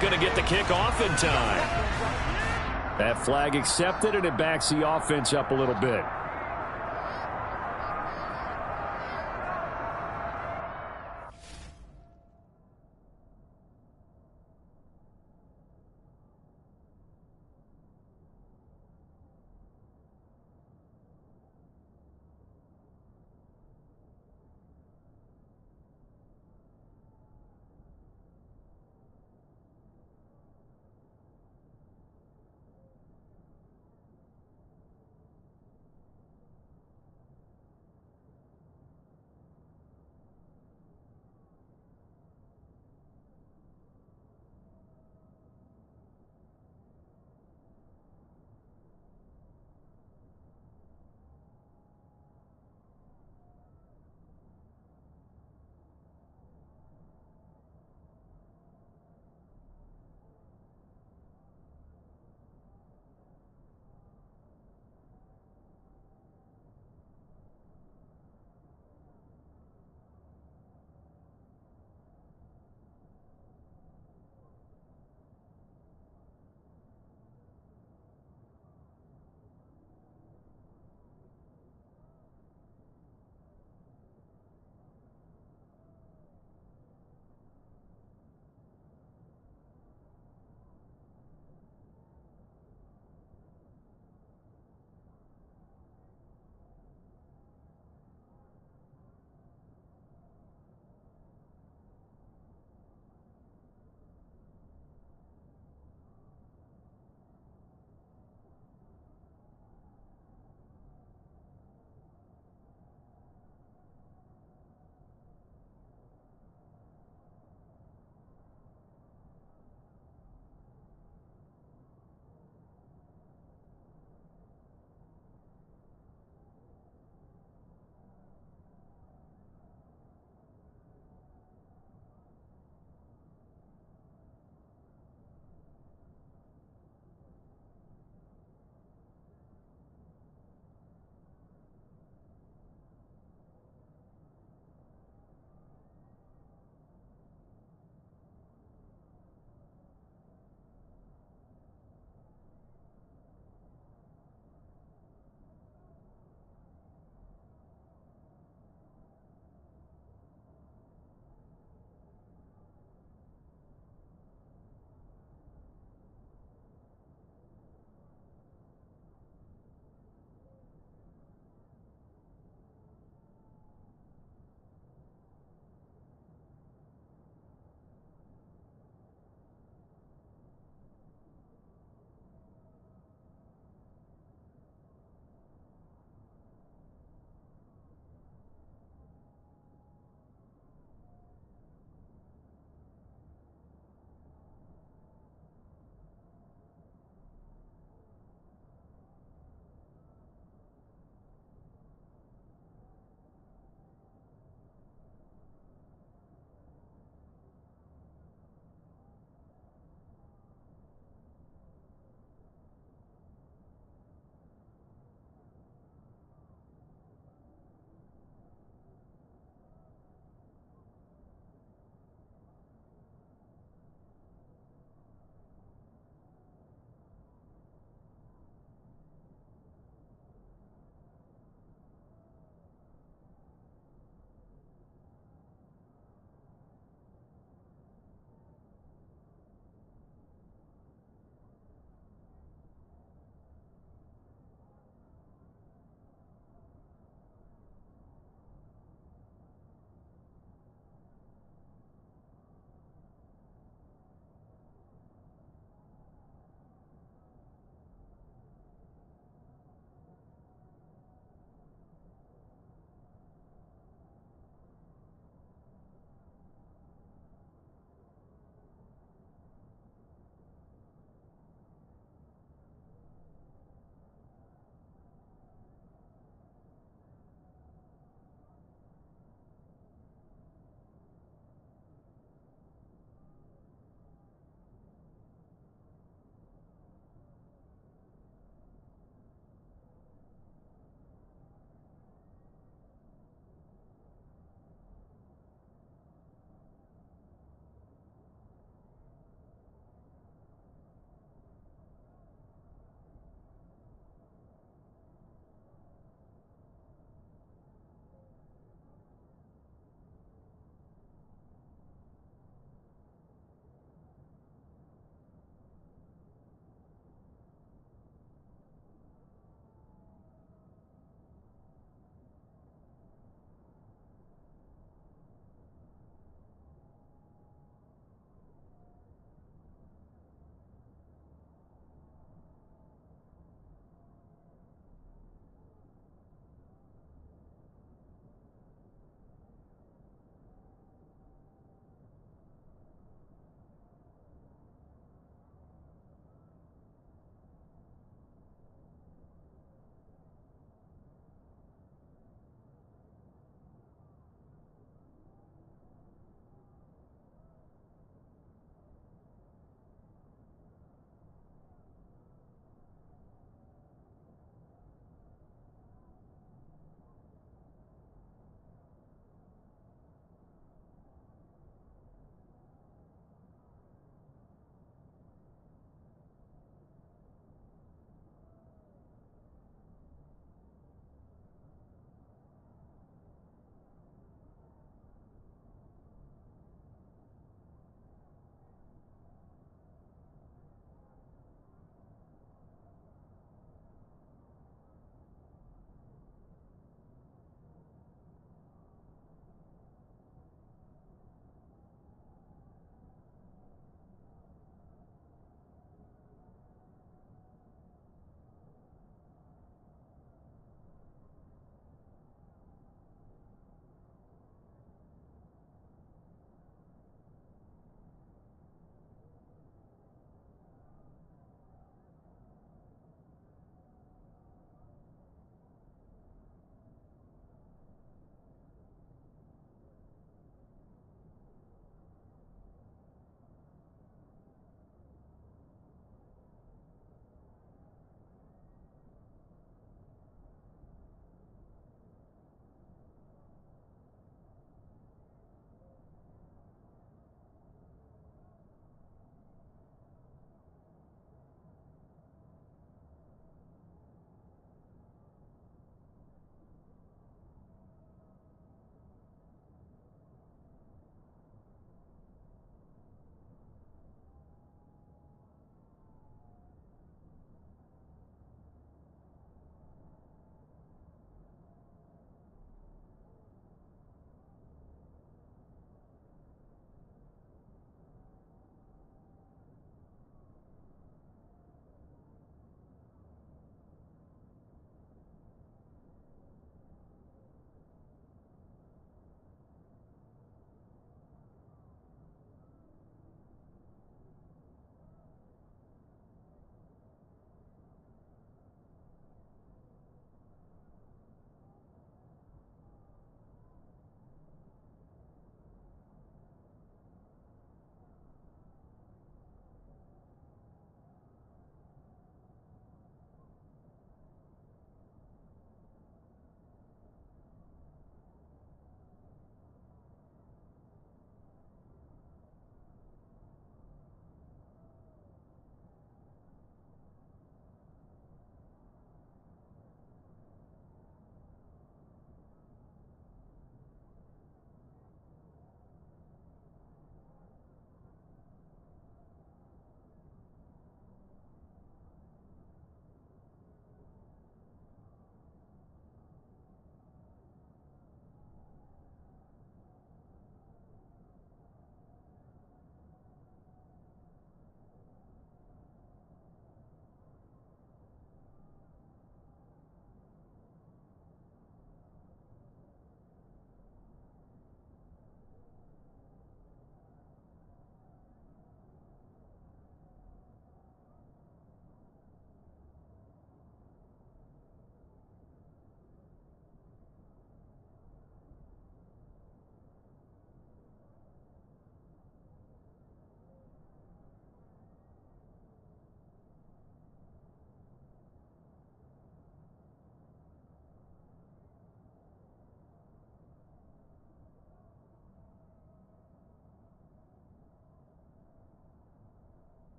Going to get the kick off in time. That flag accepted, and it backs the offense up a little bit.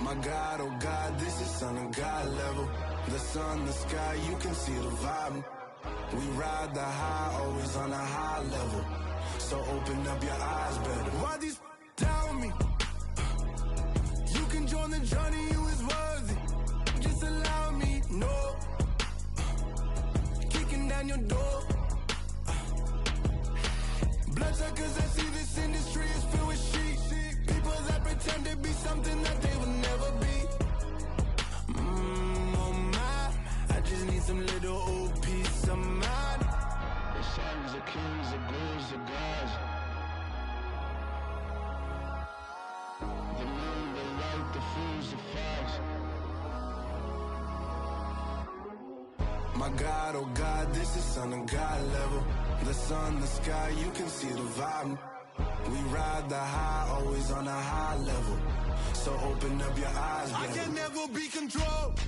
My God, oh God, this is Son of God level. The sun, the sky, you can see the vibe. We ride the high, always on a high level. So open up your eyes better. Why these tell me? You can join the journey, you is worthy. Just allow me, no. Kicking down your door. Bloodsuckers, I see this industry is filled with sheep. People that pretend to be something that they will never be. Oh my, I just need some little old peace of mind. The sons of kings, the ghouls, the gods. The moon, the light, the fools, the facts. My God, oh God, this is Son of God level. The sun, the sky, you can see the vibe. We ride the high, always on a high level. So open up your eyes, baby. I can never be controlled.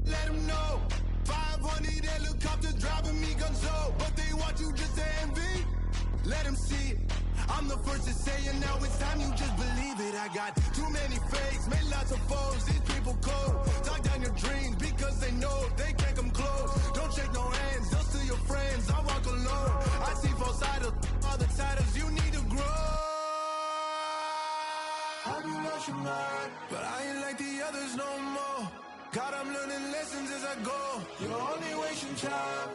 Let them know. 500 helicopters driving me gonzo. But they want you just to envy. Let them see it. I'm the first to say it, now it's time you just believe it. I got too many fakes, made lots of foes. These people cold. Talk down your dreams because they know they can't come close. Don't shake no hands, they'll steal your friends. I walk alone. I see false idols, all the titles you need to grow. Have you lost your mind? But I ain't like the others no more. God, I'm learning lessons as I go. You're only wasting time.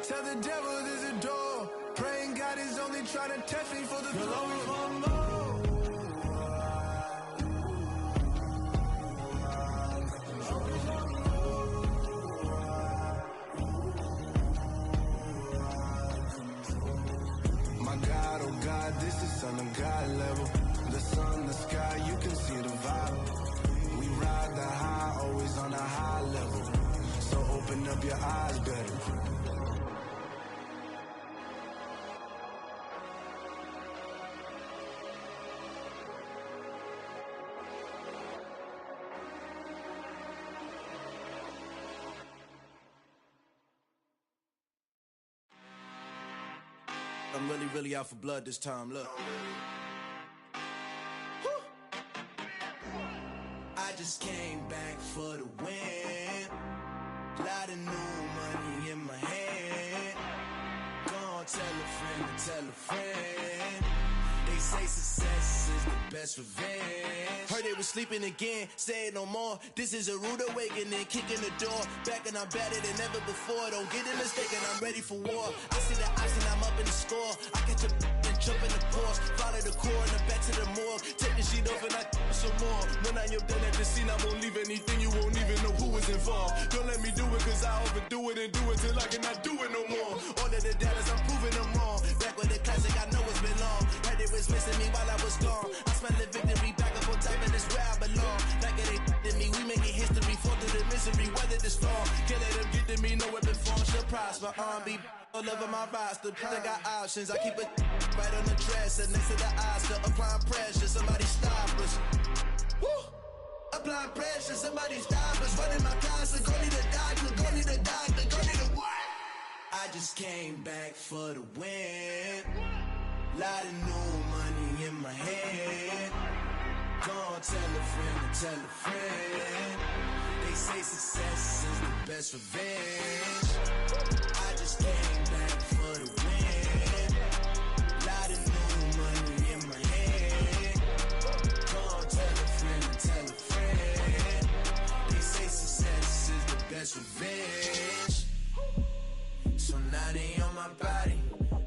Tell the devil there's a door. Praying God is only trying to test me for the throne. Always want more. My God, oh God, this is Son of God level. The sun, the sky, you can see the vibe. We ride the high, always on a high level. So open up your eyes better. I'm really out for blood this time, look. Woo. I just came back for the win. Lot of new money in my hand. Gonna tell a friend to tell a friend. They say success is the best revenge. Heard they was sleeping again, say it no more. This is a rude awakening, kicking the door. Back and I'm better than ever before. Don't get it mistaken, I'm ready for war. I see the ice and I'm up in the score. I catch a and jump in the course. Follow the core and the back to the morgue. Take the sheet off and I some more. When I am done at the scene, I won't leave anything. You won't even know who was involved. Don't let me do it cause I overdo it and do it till I cannot do it no more. All of the doubters, I'm proving them wrong. Back with the classic, I know it's been long. Heard it was missing me while I was gone. I smell the victory back up on top and it's where I belong. Like it ain't to me, we making history. Fall through the misery, weather the storm. Can't let them get to me, no weapon form shall prosper. Be all over my roster. I got options, I keep it right on the dresser. Next to the Oscar, applying pressure. Somebody stop us. Woo! Applying pressure, somebody stop us. Running my closet, go need a doctor, go need a doctor, go need a what? I just came back for the win. Lot of new money in my hand. Gonna tell a friend to tell a friend. They say success is the best revenge. I just came back for the win. Lot of new money in my hand. Gonna tell a friend to tell a friend. They say success is the best revenge. So now they on my body.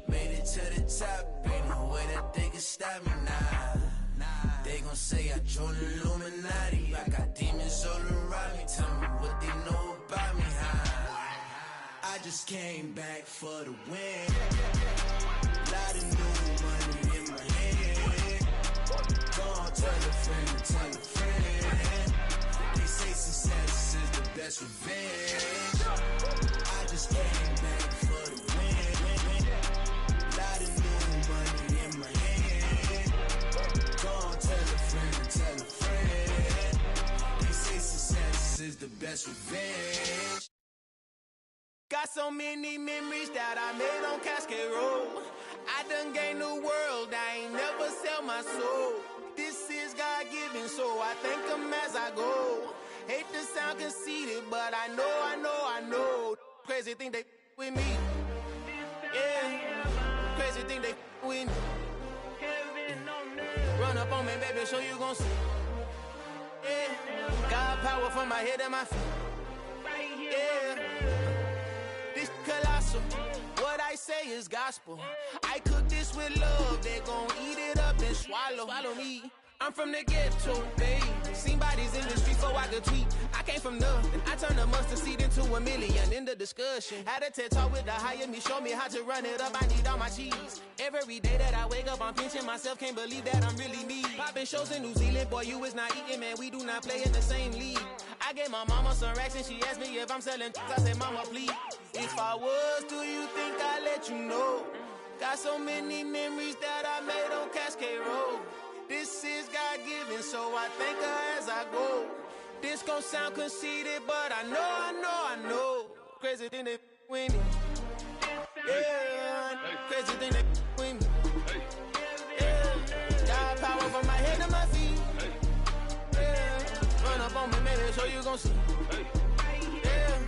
Made it to the top. Ain't no way that they can stop me now. They gon' say I joined the Illuminati. I got demons all around me. Tell me what they know about me, huh? I just came back for the win. Lot of new money in my hand. Gonna tell a friend to tell a friend. They say success is the best revenge. I just came back for the win. Lot of new money in my hand. Gonna tell a friend to tell a friend. They say success is the best revenge. Got so many memories that I made on Cascade Road. I done gained the world, I ain't never sell my soul. This is God-given, so
so I thank him as I go. Hate to sound conceited, but I know. Crazy thing they with me. Yeah, crazy thing they with me. Run up on me, baby, so you gon' see. Yeah, got power from my head and my feet. Yeah, this colossal. What I say is gospel. I cook this with love. They gon' eat it up and swallow me. I'm from the ghetto, babe. Seen bodies in the streets so I could tweet. I came from nothing. I turned a mustard seed into a million in the discussion. Had a TED talk with the higher me, show me how to run it up. I need all my cheese. Every day that I wake up, I'm pinching myself. Can't believe that I'm really me. Popping shows in New Zealand, boy, you is not eating, man. We do not play in the same league. I gave my mama some racks and she asked me if I'm selling. I said, mama, please. If I was, do you think I'd let you know? Got so many memories that I made on Cascade Road. This is God-given, so I thank her as I go. This gon' sound conceited, but I know. Crazy thing they with me. Yeah, crazy thing they with me. Yeah, got power from my head to my feet. Yeah, run up on me, maybe, so you gon' see. Yeah.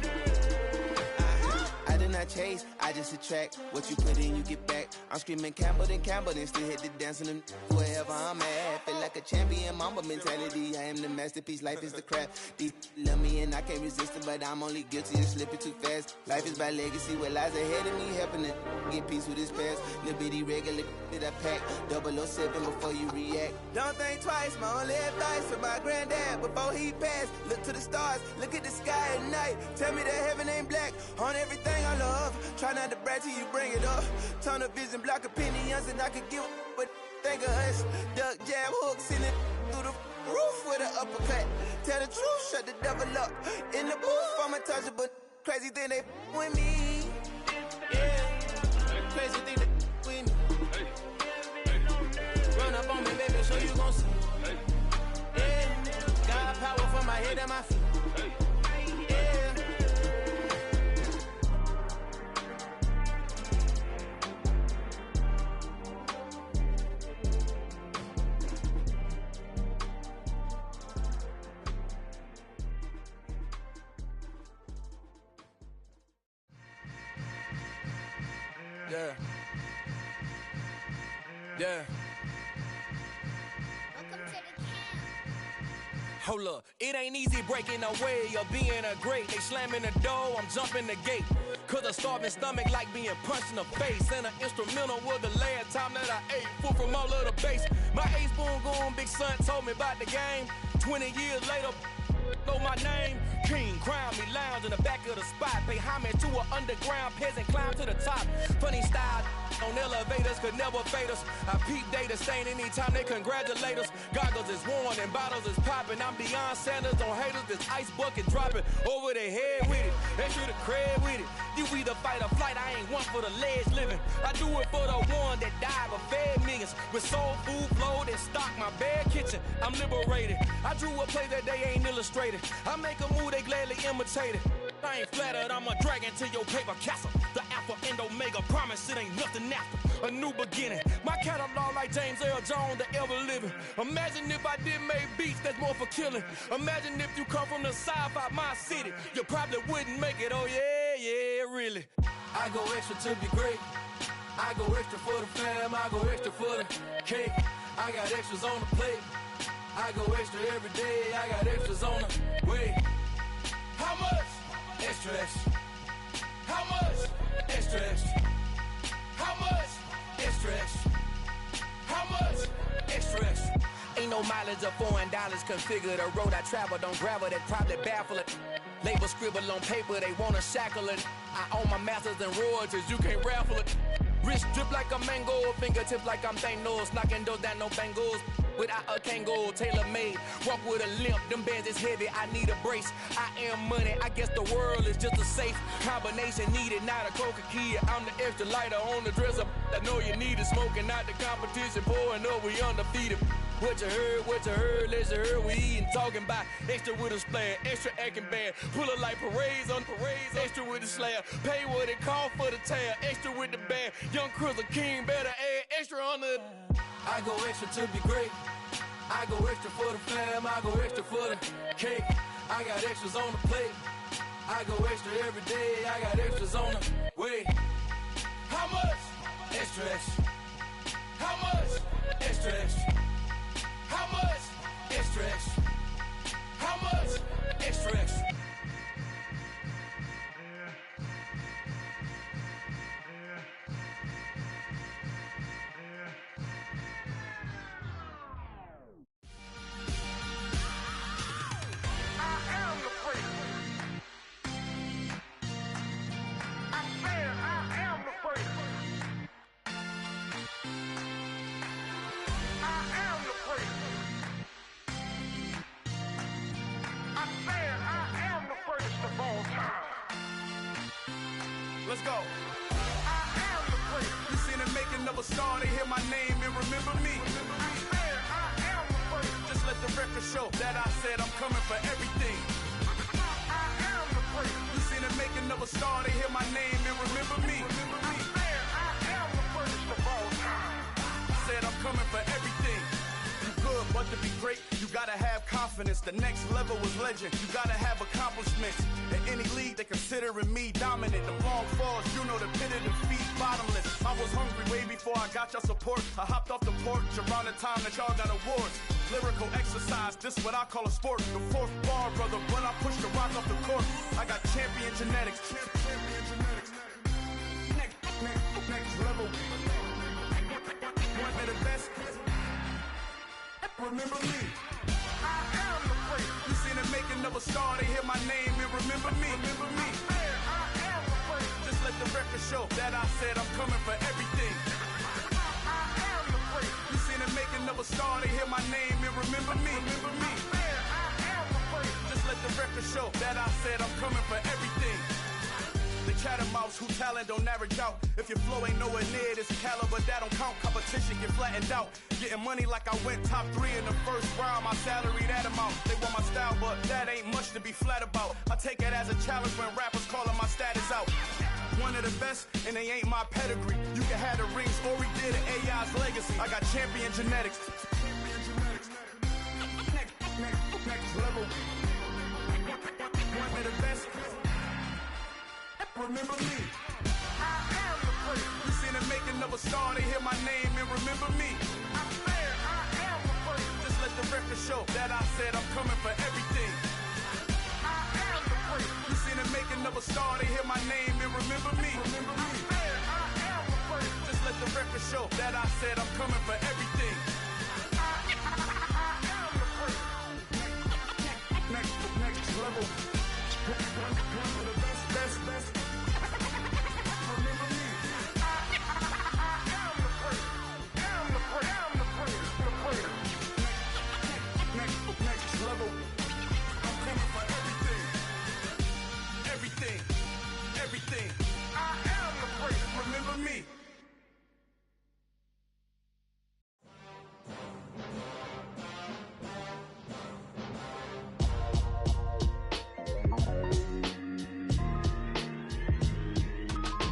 I did not chase, I just attract. What you put in, you get back. I'm screaming Campbell, then still hit the dance and them wherever I'm at. Feel like a champion, mamba mentality. I am the masterpiece, life is the crap. These love me and I can't resist it, but I'm only guilty of slipping too fast. Life is by legacy, what lies ahead of me, helping it get peace with his past. Little bitty regular that I pack, 007 before you react. Don't think twice, my only advice for my granddad before he passed. Look to the stars, look at the sky at night. Tell me that heaven ain't black on everything I love. Try not to brag till you bring it up. Tunnel vision, block opinions, and I could give but think of us. Duck, jab, hooks in it through the roof with an uppercut. Tell the truth, shut the devil up. In the booth, I'm untouchable. Crazy thing they with me. Yeah, crazy thing they with me. Run up on me, baby, so you gon' see. Yeah, got power from my head and my feet. Yeah. Hold up, it ain't easy breaking away or being a great. They slamming the door, I'm jumping the gate. Cause a starving stomach like being punched in the face. And an instrumental was the last time that I ate food from all of the bass. My A-spoon goon, big son told me about the game. 20 years later, know my name. King, crown me, lounge in the back of the spot. Pay homage to an underground peasant, climb to the top. Funny style on elevators could never fade us. I peep data stain anytime they congratulate us. Goggles is worn and bottles is popping. I'm Deion Sanders on haters, this ice bucket dropping over their head with it. Extra the cred with it. You either fight or flight, I ain't one for the ledge living. I do it for the one that died but fed millions. With soul food flowed and stocked my bare kitchen. I'm liberated. I drew a play that they ain't illustrated. I make a move, they gladly imitate it. I ain't flattered, I'm a dragon to your paper castle. The Alpha and Omega, promise it ain't nothing after. A new beginning. My catalog like James Earl Jones, the ever living. Imagine if I did make beats that's more for killing. Imagine if you come from the sci-fi, my city. You probably wouldn't make it, oh yeah, really. I go extra to be great. I go extra for the fam, I go extra for the cake. I got extras on the plate. I go extra every day, I got extras on the way. How much? Extra, extra. How much? Extra, extra. How much? Extra, extra. How much? Extra, extra. Ain't no mileage of $4 configure the road I travel. Don't gravel that probably baffle it. Label scribble on paper, they wanna shackle it. I own my masters and royalties, you can't raffle it. Wrist drip like a mango, fingertips like I'm Thanos, knocking those down no bangles. Without a Kango, tailor-made, walk with a limp, them bands is heavy, I need a brace. I am money, I guess the world is just a safe combination needed, not a coca-key. I'm the extra lighter on the dresser, I know you need it, smoking out the competition, pouring up, we undefeated. What you heard, let's hear we eatin', talking about extra with a splash, extra acting bad, pull it like parades on parades, extra with the slab, pay what it cost for the tab, extra with the band, young Chris a king, better add extra on the. I go extra to be great, I go extra for the fam, I go extra for the cake. I got extras on the plate. I go extra every day, I got extras on the way. How much? Extra, extra. How much? Extra, extra. How much? Extra, extra. How much? Extra, extra. Let's go. I am the great. You seen the making of a star, they hear my name and remember me. I am the great. Just let the record show that I said I'm coming for everything. I am the great. You seen the making of a star, they hear my name and remember me. I am the greatest of all time. I said I'm coming for everything. You good, but to be great, you gotta have confidence. The next level is legend. You gotta have accomplishments. In any league, they considering me dominant. The long falls, you know the pit of defeat, bottomless. I was hungry way before I got your support. I hopped off the porch around the time that y'all got awards. Lyrical exercise, this what I call a sport. The fourth bar, brother, when I push the rock off the court. I got champion genetics. Next level. One of the best. Remember me. I am the great. You seen the making of a star, they hear my name and remember me. Remember me. I am the great. Just let the record show that I said I'm coming for everything. I am the great. You seen the making of a star, they hear my name and remember me. Remember me. I am the great. Just let the record show that I said I'm coming for everything. The chattermouths who talent don't average out. If your flow ain't nowhere near this caliber, that don't count. Competition get flattened out. Getting money like I went top 3 in the first round. My salary that amount. They want my style, but that ain't much to be flat about. I take it as a challenge when rappers calling my status out. One of the best, and they ain't my pedigree. You can have the rings, or we did it, AI's legacy. I got champion genetics. Next level. One of the best. Remember me. I am the great. You seen the making of a star, they hear my name and remember me. I am the great. Just let the record show that I said I'm coming for everything. I am the great. You seen the making of a star, they hear my name and remember me. Remember me. I am the great. Just let the record show that I said I'm coming for everything. I am the great. Next level. One of the best. Level. I'm coming for everything. I am the great. Remember me.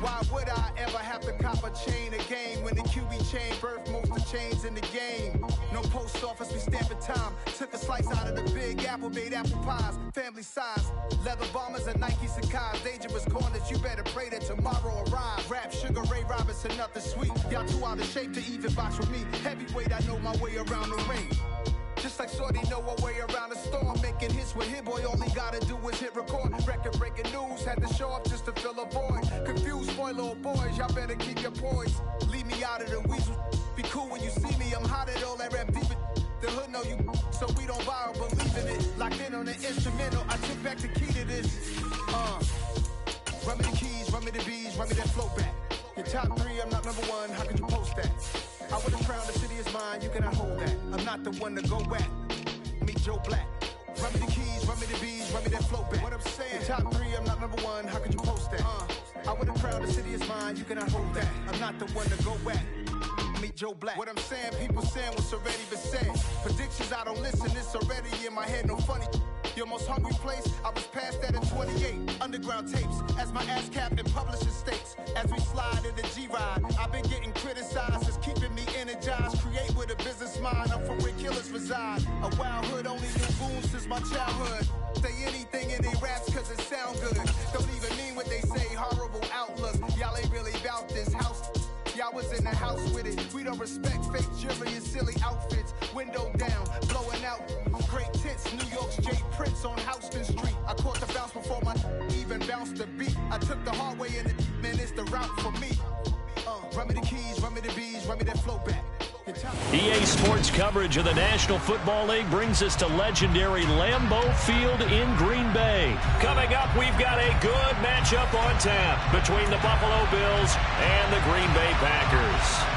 Why would I ever have to cop a chain again when the QB chain birthed most of the chains in the game? No post office, we stamping time. Took a slice out of the big apple, made apple pies. Family size, leather bombers and Nike Sacai's. Dangerous corners, you better pray that tomorrow arrives. Rap, Sugar Ray Robinson, nothing sweet. Y'all too out of shape to even box with me. Heavyweight, I know my way around the ring. Just like Shorty know her way around the storm. Making hits with Hit Boy, all he gotta do is hit record. Record breaking news, had to show up just to fill a void. Confused boy, little boys, y'all better keep your poise. Leave me out of the weasel. Be cool when you see me, I'm hot at all that rap deep. The hood know you, so we don't borrow, believe in it. Locked in on the instrumental, I took back the key to this. Run me the keys, run me the bees, run me that flow back. Your top 3, I'm not number 1, how could you post that? I would've crowned the city is mine, you cannot hold that. I'm not the one to go at. Meet Joe Black. Run me the keys, run me the bees, run me that flow back. What I'm saying, your top 3, I'm not number 1, how could you post that? I would've crowned the city is mine, you cannot hold that. I'm not the one to go at. Meet Joe Black. What I'm saying, people saying what's already been said. Predictions, I don't listen, it's already in my head, no funny. Your most hungry place, I was past that in 28. Underground tapes, as my ass cap in publishing states. As we slide in the G-Ride, I've been getting criticized, it's keeping me energized. Create with a business mind.
mind. I'm from where killers reside. A wild hood, only knew goons since my childhood. Say anything in they raps cause it sound good. Don't even mean what they say, horrible outlook. Y'all ain't really about this house. Y'all was in the house with it. We don't respect fake jewelry and silly outfits. Window down, blowing out. Great tits, New York's J. Prince on Houston Street. I caught the bounce before my even bounced the beat. I took the hard way in it, man, it's the route for me. Run me the keys, run me the bees, run me that flow back.
EA Sports coverage of the National Football League brings us to legendary Lambeau Field in Green Bay. Coming up, we've got a good matchup on tap between the Buffalo Bills and the Green Bay Packers.